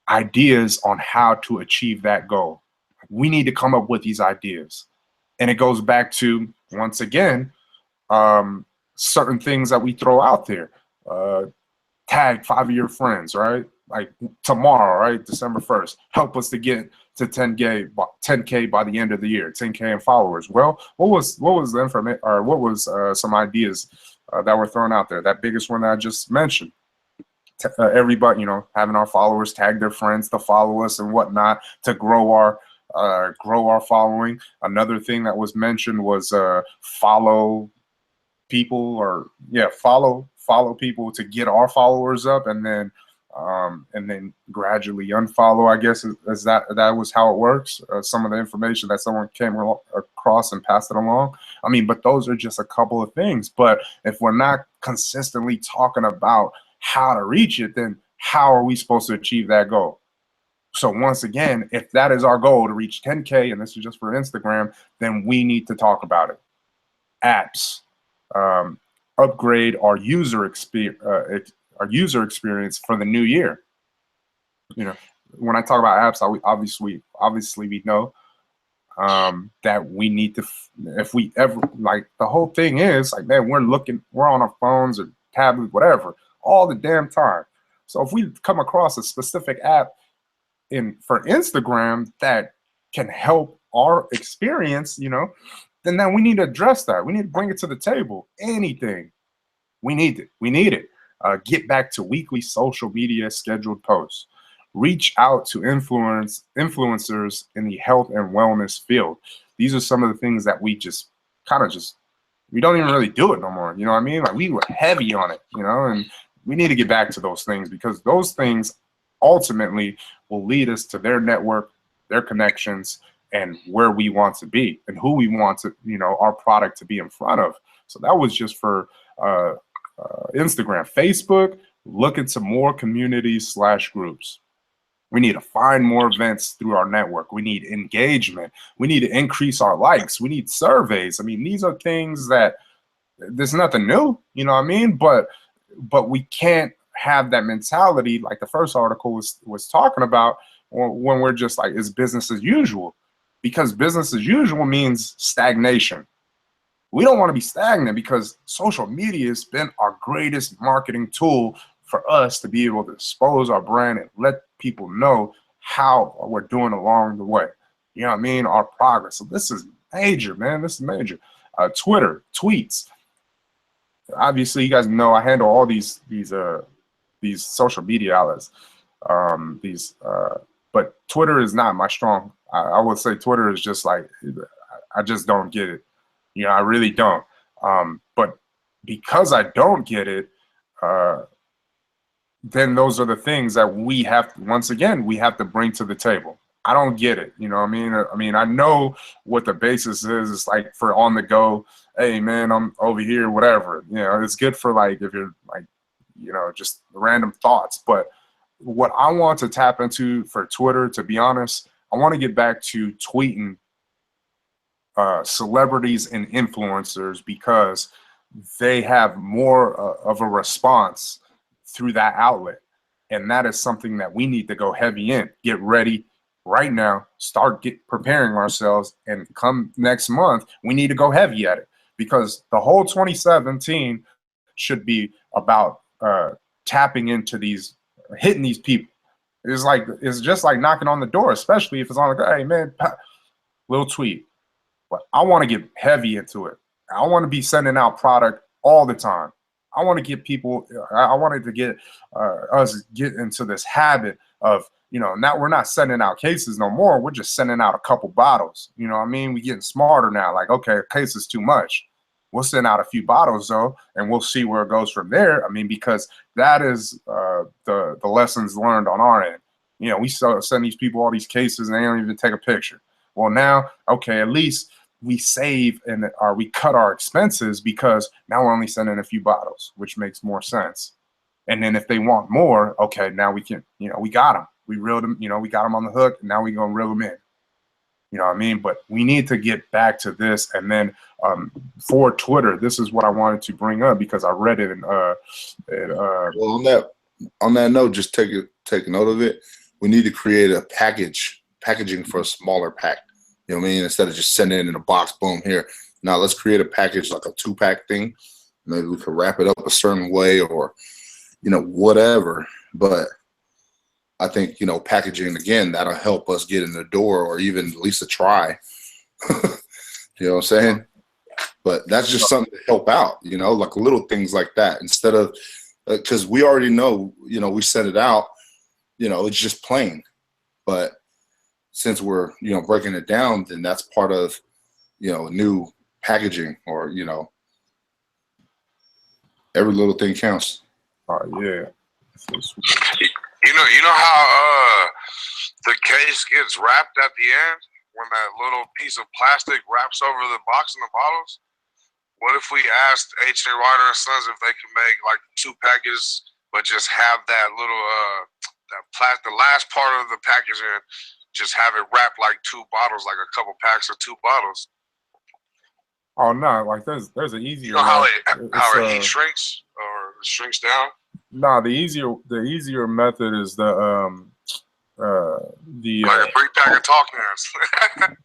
Ideas on how to achieve that goal. We need to come up with these ideas. And it goes back to, once again, certain things that we throw out there. Tag 5 of your friends, right? Like tomorrow, right? December 1st. Help us to get to 10K by the end of the year, 10K in followers. Well, what was the information, or what was some ideas that were thrown out there? That biggest one that I just mentioned. Everybody, having our followers tag their friends to follow us and whatnot to grow our following. Another thing that was mentioned was follow people, follow people to get our followers up, and then gradually unfollow, I guess, is that was how it works. Some of the information that someone came across and passed it along. I mean, but those are just a couple of things. But if we're not consistently talking about how to reach it, then how are we supposed to achieve that goal? So once again, if that is our goal to reach 10K, and this is just for Instagram, then we need to talk about it. Apps, upgrade our user experience for the new year. When I talk about apps, obviously we know that we need to, if we ever, like, the whole thing is like, man, we're on our phones or tablets, whatever, all the damn time. So if we come across a specific app for Instagram that can help our experience, then we need to address that. We need to bring it to the table. Anything. We need it. Get back to weekly social media scheduled posts. Reach out to influencers in the health and wellness field. These are some of the things that we just we don't even really do it no more. You know what I mean? Like, we were heavy on it, and we need to get back to those things, because those things ultimately will lead us to their network, their connections, and where we want to be and who we want to, our product to be in front of. So that was just for Instagram. Facebook, look into more communities / groups. We need to find more events through our network. We need engagement. We need to increase our likes. We need surveys. I mean, these are things that there's nothing new, you know what I mean? But we can't have that mentality like the first article was talking about when we're just like, it's business as usual, because business as usual means stagnation. We don't want to be stagnant because social media has been our greatest marketing tool for us to be able to expose our brand and let people know how we're doing along the way. You know what I mean? Our progress. So this is major, man. This is major. Twitter, tweets. Obviously, you guys know I handle all these social media outlets. But Twitter is not my strong. I would say Twitter is just like, I just don't get it. You know, I really don't. But because I don't get it, then those are the things that we have to, once again, we have to bring to the table. I don't get it. You know what I mean? I mean, I know what the basis is. It's like for on the go, hey man, I'm over here, whatever. You know, it's good for like, if you're like, you know, just random thoughts. But what I want to tap into for Twitter, to be honest, I want to get back to tweeting celebrities and influencers, because they have more of a response through that outlet. And that is something that we need to go heavy in, get ready right now, start preparing ourselves, and come next month, we need to go heavy at it, because the whole 2017 should be about tapping into these, hitting these people. It's just like knocking on the door, especially if it's on like, hey man, little tweet. But I want to get heavy into it. I want to be sending out product all the time. I want to get people, I wanted to get us get into this habit of, you know, now we're not sending out cases no more. We're just sending out a couple bottles. You know what I mean? We're getting smarter now. Like, okay, a case is too much. We'll send out a few bottles though, and we'll see where it goes from there. I mean, because that is the lessons learned on our end. You know, we send these people all these cases and they don't even take a picture. Well, now, okay, at least we save or we cut our expenses, because now we're only sending a few bottles, which makes more sense. And then if they want more, okay, now we can, you know, we got them. We reeled them, you know, we got them on the hook, and now we're going to reel them in. You know what I mean? But we need to get back to this. And then for Twitter, this is what I wanted to bring up, because I read it. And well, on that note, just take note of it. We need to create a packaging for a smaller pack. You know what I mean? Instead of just sending it in a box, boom, here. Now let's create a package, like a 2-pack thing. Maybe we could wrap it up a certain way, or, you know, whatever. But I think, you know, packaging, again, that'll help us get in the door, or even at least a try. You know what I'm saying? But that's just something to help out, you know, like little things like that. Instead of, because we already know, you know, we set it out, you know, it's just plain. But since we're, you know, breaking it down, then that's part of, you know, new packaging, or, you know, every little thing counts. Oh yeah. You know how the case gets wrapped at the end when that little piece of plastic wraps over the box and the bottles? What if we asked H.A. Ryder and Sons if they could make like 2 packages, but just have that little the last part of the packaging, just have it wrapped like 2 bottles, like a couple packs of 2 bottles? Oh no, like there's an easier. You know how it heat shrinks or shrinks down? No, the easier method is the like a 3-pack of talk cans.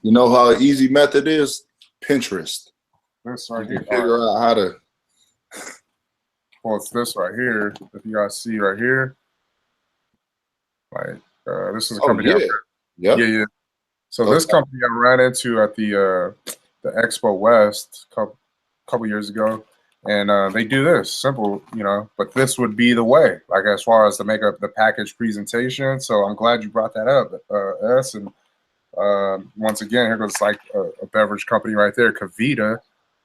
You know how an easy method is? Pinterest. This right here. Figure out how to. Well, it's this right here. If you guys see right here, like this is a company. Yeah. So this company I ran into at the Expo West a couple years ago, and they do this simple, you know. But this would be the way, like as far as to make up the package presentation. So I'm glad you brought that up, S. And once again, here goes like a beverage company right there, Kavita,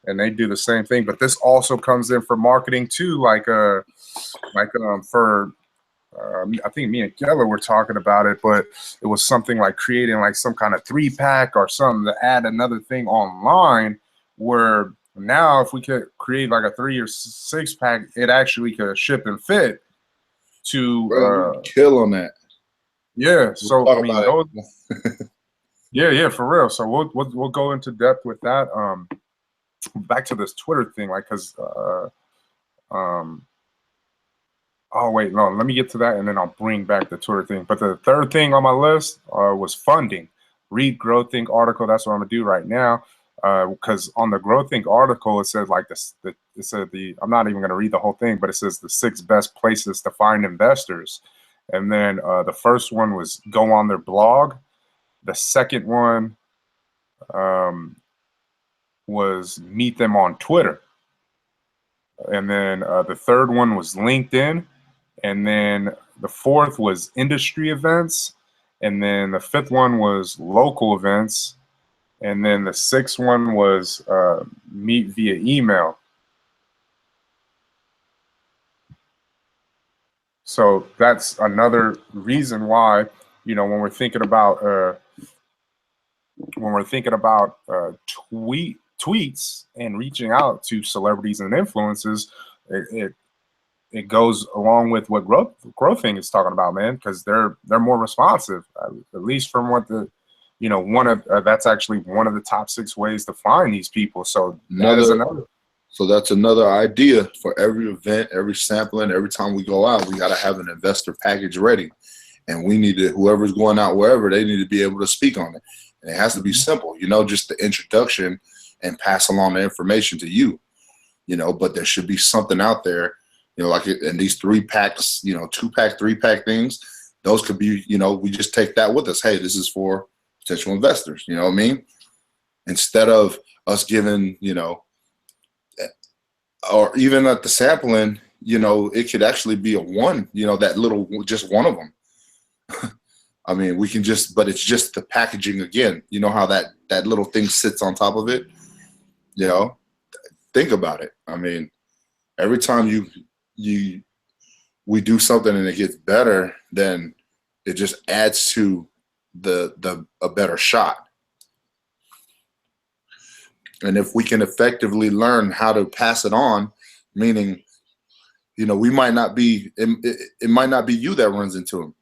and they do the same thing. But this also comes in for marketing too, like for I think me and Geller were talking about it, but it was something like creating like some kind of 3-pack or something to add another thing online, where now if we could create like a 3 or 6-pack, it actually could ship and fit to kill on that. Yeah. We'll So talk I mean, about those. it. Yeah, for real. So we'll go into depth with that. Back to this Twitter thing, like, cause um. Oh wait, no. Let me get to that, and then I'll bring back the Twitter thing. But the third thing on my list was funding. Read Growthink article. That's what I'm gonna do right now. Because on the Growthink article, it says like this. It said the. I'm not even gonna read the whole thing, but it says the 6 best places to find investors. And then the first one was go on their blog. The second one was meet them on Twitter. And then the third one was LinkedIn. And then the fourth was industry events. And then the fifth one was local events. And then the sixth one was meet via email. So that's another reason why, you know, when we're thinking about tweets and reaching out to celebrities and influencers, it goes along with what Growthing is talking about, man, because they're more responsive, at least from what the, you know, one of that's actually one of the top 6 ways to find these people. So that is another. So that's another idea for every event, every sampling, every time we go out, we got to have an investor package ready. And we need to, whoever's going out wherever, they need to be able to speak on it. And it has to be simple, you know, just the introduction and pass along the information to you, you know, but there should be something out there, you know, like in these 3-packs, you know, 2-pack, 3-pack things, those could be, you know, we just take that with us. Hey, this is for potential investors, you know what I mean? Instead of us giving, you know, or even at the sampling, you know, it could actually be a one, you know, that little, just one of them. I mean, we can just, but it's just the packaging again. You know how that little thing sits on top of it? You know, think about it. I mean, every time we do something and it gets better, then it just adds to a better shot. And if we can effectively learn how to pass it on, meaning, you know, we might not be, it might not be you that runs into him.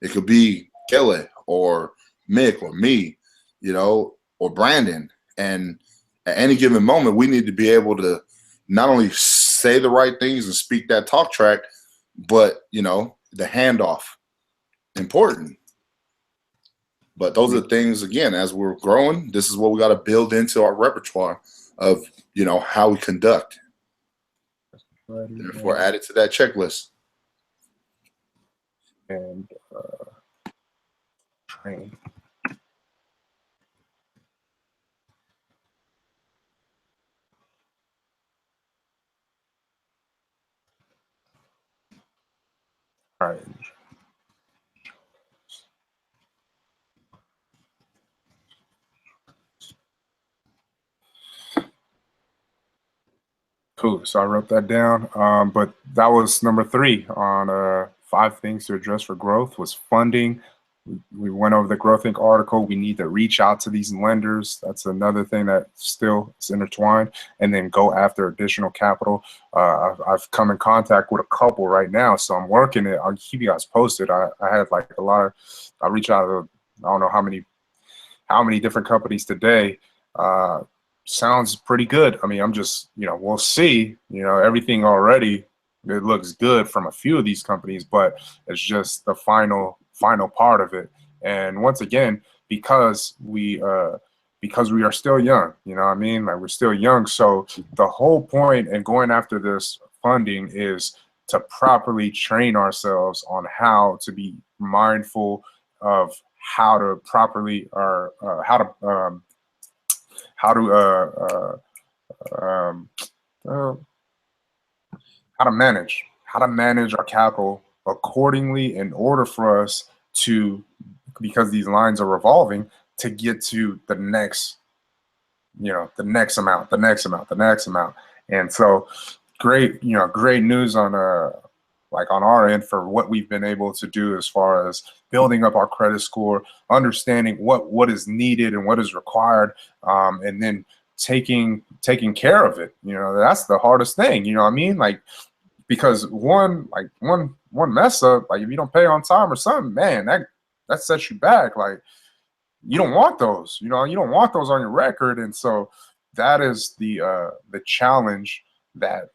It could be Kelly or Mick or me, you know, or Brandon. And at any given moment, we need to be able to not only say the right things and speak that talk track, but, you know, the handoff, important. But those are things, again, as we're growing, this is what we got to build into our repertoire of, you know, how we conduct. Therefore, add it to that checklist. And train. All right. Cool. So I wrote that down. But that was number 3 on 5 things to address for growth was funding. We went over the Growthink article. We need to reach out to these lenders. That's another thing that still is intertwined. And then go after additional capital. I've come in contact with a couple right now, so I'm working it. I'll keep you guys posted. I had like a lot of. I reached out to I don't know how many different companies today. Sounds pretty good. I mean, I'm just, you know, we'll see, you know, everything already, it looks good from a few of these companies, but it's just the final part of it. And once again, because we are still young, you know what I mean? Like, we're still young. So the whole point in going after this funding is to properly train ourselves on how to be mindful of how to properly, or how to manage our capital accordingly in order for us to, because these lines are revolving, to get to the next, you know, the next amount. And so great news on like on our end for what we've been able to do as far as building up our credit score, understanding what is needed and what is required, and then taking care of it. You know, that's the hardest thing, you know what I mean? Like, because one mess up, like if you don't pay on time or something, man, that sets you back. Like, you don't want those, you know, you don't want those on your record. And so that is the challenge that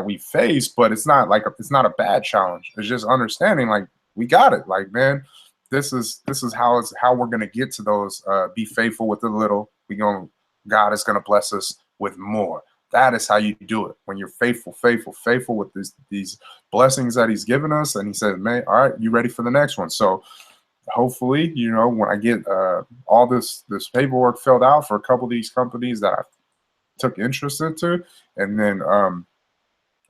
we face. But it's not like it's not a bad challenge. It's just understanding, like, we got it. Like, man, this is how we're gonna get to those. Be faithful with the little. God is gonna bless us with more. That is how you do it. When you're faithful with these blessings that he's given us. And he said, man, all right, you ready for the next one? So hopefully, you know, when I get all this paperwork filled out for a couple of these companies that I took interest into, and then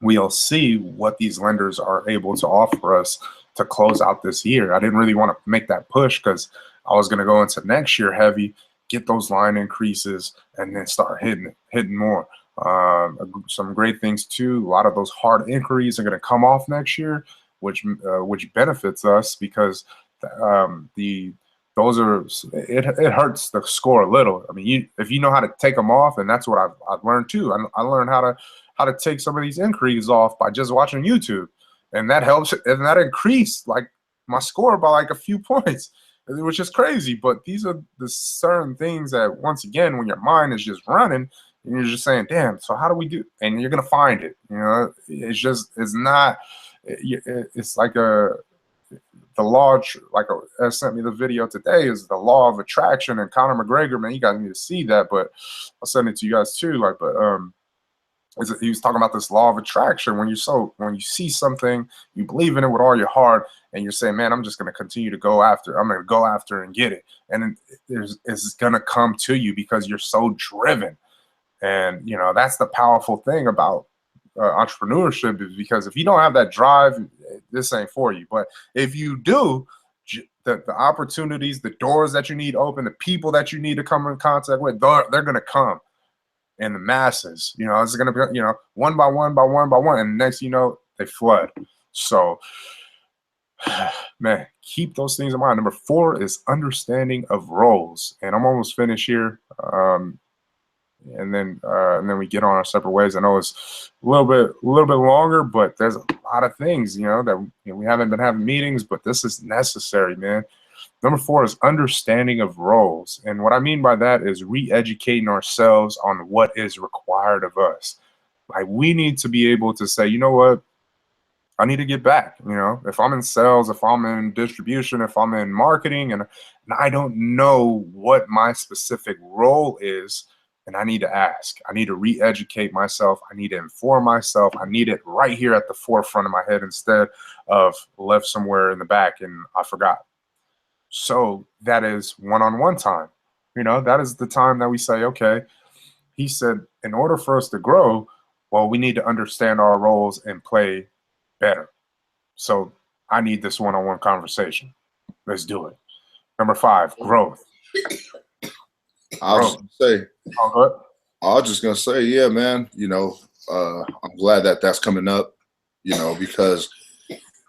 we'll see what these lenders are able to offer us to close out this year. I didn't really want to make that push because I was going to go into next year heavy, get those line increases, and then start hitting more. Some great things too. A lot of those hard inquiries are going to come off next year, which benefits us because those are it hurts the score a little. I mean, if you know how to take them off, and that's what I've learned too. I learned how to take some of these inquiries off by just watching YouTube, and that helps. And that increased like my score by like a few points, which is crazy. But these are the certain things that, once again, when your mind is just running and you're just saying, damn, so how do we do? And you're going to find it. You know, it's like the law, like sent me the video today, is the law of attraction. And Conor McGregor, man, you guys need to see that, but I'll send it to you guys too. Like, but he was talking about this law of attraction. When you see something, you believe in it with all your heart, and you're saying, man, I'm just going to continue to go after. I'm going to go after and get it. And it's going to come to you because you're so driven. And, you know, that's the powerful thing about entrepreneurship, is because if you don't have that drive, this ain't for you. But if you do, the opportunities, the doors that you need open, the people that you need to come in contact with, they're going to come in the masses. You know, it's going to be, you know, one by one, and next, you know, they flood. So, man, keep those things in mind. Number 4 is understanding of roles, and I'm almost finished here. And then we get on our separate ways. I know it's a little bit longer, but there's a lot of things, you know, that we haven't been having meetings, but this is necessary, man. Number 4 is understanding of roles. And what I mean by that is re-educating ourselves on what is required of us. Like, we need to be able to say, you know what, I need to get back. You know, if I'm in sales, if I'm in distribution, if I'm in marketing, and I don't know what my specific role is, and I need to ask. I need to re-educate myself. I need to inform myself. I need it right here at the forefront of my head instead of left somewhere in the back and I forgot. So that is one-on-one time. You know, that is the time that we say, okay, he said, in order for us to grow, well, we need to understand our roles and play better. So I need this one-on-one conversation. Let's do it. Number 5, growth. I was just gonna say, yeah, man. You know, I'm glad that that's coming up. You know, because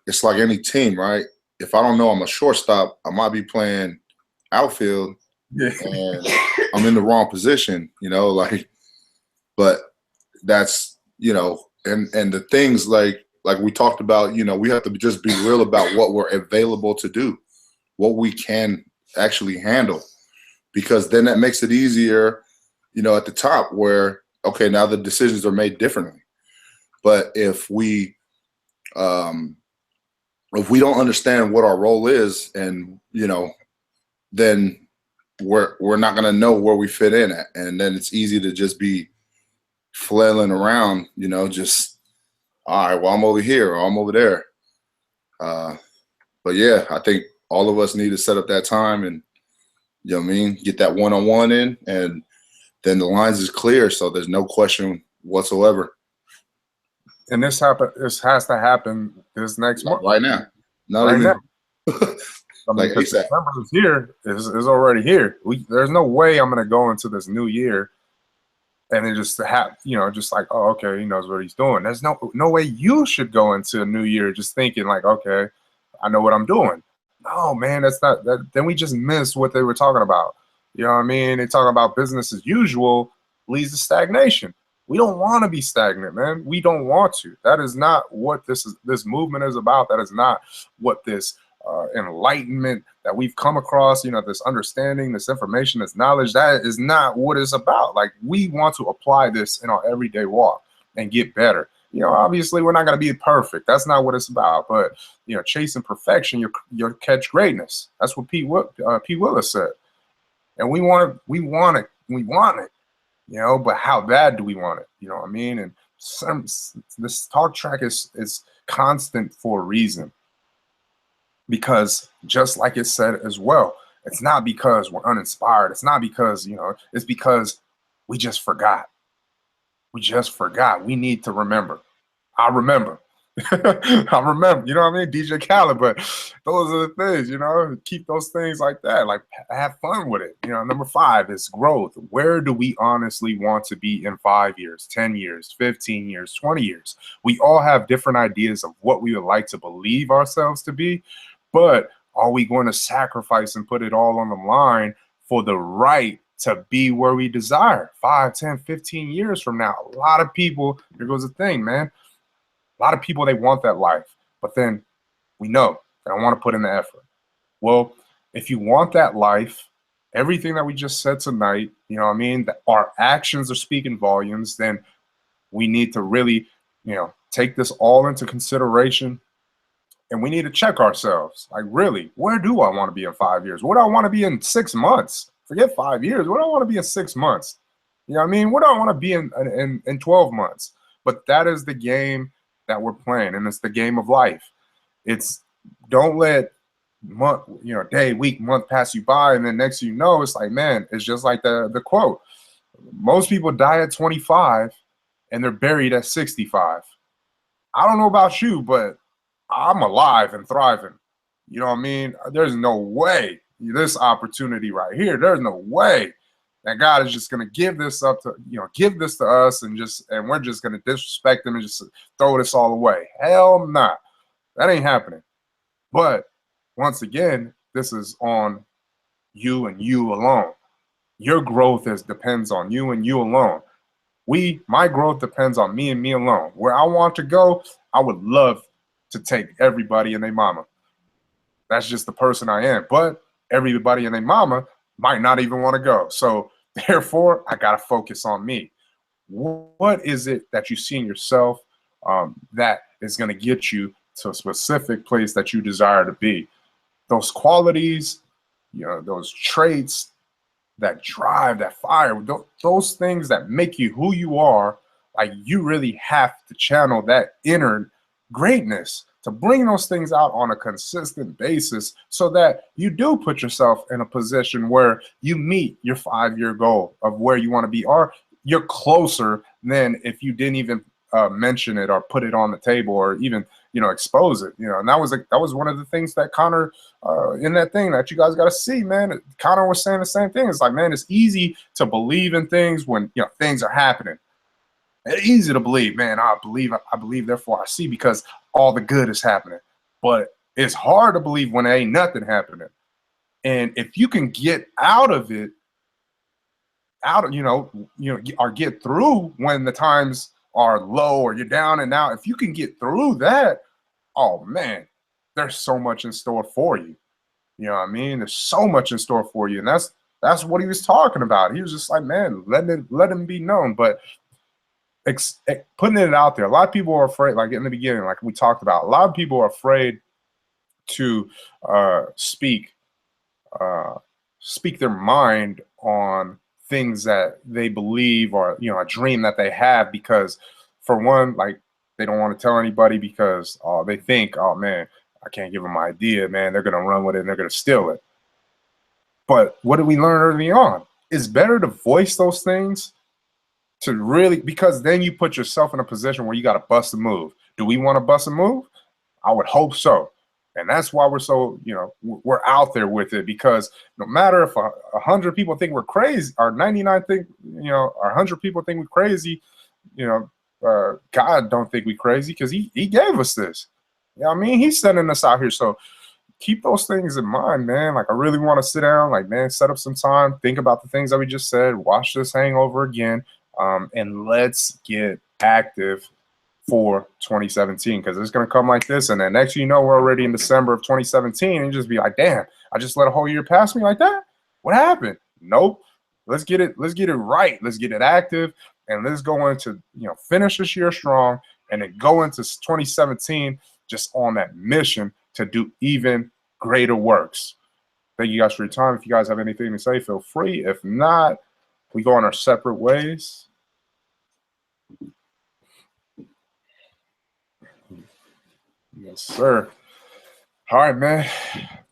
it's like any team, right? If I don't know I'm a shortstop, I might be playing outfield, and I'm in the wrong position. You know, like, but that's, you know, and the things like we talked about. You know, we have to just be real about what we're available to do, what we can actually handle. Because then that makes it easier, you know, at the top where, okay, now the decisions are made differently. But if we don't understand what our role is, and, you know, then we're not going to know where we fit in at. And then it's easy to just be flailing around, you know, just, all right, well, I'm over here or I'm over there. But yeah, I think all of us need to set up that time and, you know what I mean, get that one-on-one in, and then the lines is clear, so there's no question whatsoever. And this has to happen this next month. Right now. Not right even now. I mean, like December is here, is already here. There's no way I'm going to go into this new year and then just you know, just like, oh, okay, he knows what he's doing. There's no way you should go into a new year just thinking like, okay, I know what I'm doing. No, man, that's not that. Then we just missed what they were talking about. You know what I mean? They talk about business as usual leads to stagnation. We don't want to be stagnant, man. We don't want to. That is not what this movement is about. That is not what this enlightenment that we've come across, you know, this understanding, this information, this knowledge, that is not what it's about. Like, we want to apply this in our everyday walk and get better. You know, obviously we're not going to be perfect. That's not what it's about. But, you know, chasing perfection, you'll catch greatness. That's what Pete Willis said. And we want it. You know, but how bad do we want it? You know what I mean? And this talk track is constant for a reason. Because just like it said as well, it's not because we're uninspired. It's not because, you know, it's because we just forgot. We just forgot. We need to remember. I remember. I remember, you know what I mean? DJ Khaled, but those are the things, you know, keep those things like that, like have fun with it. You know, number 5 is growth. Where do we honestly want to be in 5 years, 10 years, 15 years, 20 years? We all have different ideas of what we would like to believe ourselves to be, but are we going to sacrifice and put it all on the line for the right to be where we desire 5, 10, 15 years from now? A lot of people, here goes the thing, man. A lot of people, they want that life, but then we know they don't want to put in the effort. Well, if you want that life, everything that we just said tonight, you know what I mean, that our actions are speaking volumes, then we need to really, you know, take this all into consideration, and we need to check ourselves. Like, really, where do I want to be in 5 years? What do I want to be in 6 months? Forget 5 years. What do I want to be in 6 months? You know what I mean? What do I want to be in 12 months? But that is the game that we're playing, and it's the game of life. It's, don't let month, you know, day, week, month pass you by, and then next thing you know, it's like, man, it's just like the quote. Most people die at 25 and they're buried at 65. I don't know about you, but I'm alive and thriving. You know what I mean? There's no way this opportunity right here, there's no way that God is just going to give this up to, you know, give this to us and we're just going to disrespect him and just throw this all away. Hell nah. That ain't happening. But once again, this is on you and you alone. Your growth depends on you and you alone. My growth depends on me and me alone. Where I want to go, I would love to take everybody and their mama. That's just the person I am. But everybody and their mama might not even want to go. So therefore, I got to focus on me. What is it that you see in yourself that is going to get you to a specific place that you desire to be? Those qualities, you know, those traits, that drive, that fire, those things that make you who you are, like, you really have to channel that inner greatness to bring those things out on a consistent basis so that you do put yourself in a position where you meet your 5-year goal of where you want to be, or you're closer than if you didn't even mention it or put it on the table or even, you know, expose it, you know. And that was one of the things that Connor in that thing that you guys got to see, man. Connor was saying the same thing. It's like, man, it's easy to believe in things when, you know, things are happening. It's easy to believe, man. I believe, therefore I see, because all the good is happening. But it's hard to believe when there ain't nothing happening. And if you can get out of it, or get through when the times are low or you're down and out, if you can get through that, oh man, there's so much in store for you. You know what I mean? There's so much in store for you. And that's what he was talking about. He was just like, man, let him be known. But putting it out there, a lot of people are afraid, like in the beginning, like we talked about, a lot of people are afraid to speak their mind on things that they believe, or, you know, a dream that they have, because for one, like, they don't want to tell anybody because they think, oh man, I can't give them my idea, man. They're going to run with it and they're going to steal it. But what did we learn early on? It's better to voice those things, to really, because then you put yourself in a position where you got to bust a move. Do we want to bust a move? I would hope so. And that's why we're so, you know, we're out there with it, because no matter if 100 people think we're crazy, or 99 think, you know, or 100 people think we're crazy, you know, God don't think we crazy, because he gave us this. You know what I mean? He's sending us out here. So keep those things in mind, man. Like, I really want to sit down, like, man, set up some time, think about the things that we just said, watch this hangover again, and let's get active for 2017, because it's going to come like this, and then next you know we're already in December of 2017, and you just be like, damn, I just let a whole year pass me like that. What happened? Nope. Let's get it right. Let's get it active, and let's go into, you know, finish this year strong, and then go into 2017 just on that mission to do even greater works. Thank you guys for your time. If you guys have anything to say, feel free. If not, we go on our separate ways. Yes, sir. All right, man.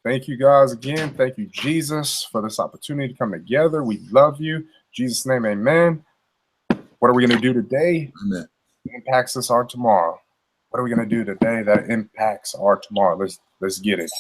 Thank you guys again. Thank you, Jesus, for this opportunity to come together. We love you. In Jesus' name, amen. What are we going to do today? Amen. Impacts us our tomorrow. What are we going to do today that impacts our tomorrow? Let's get it.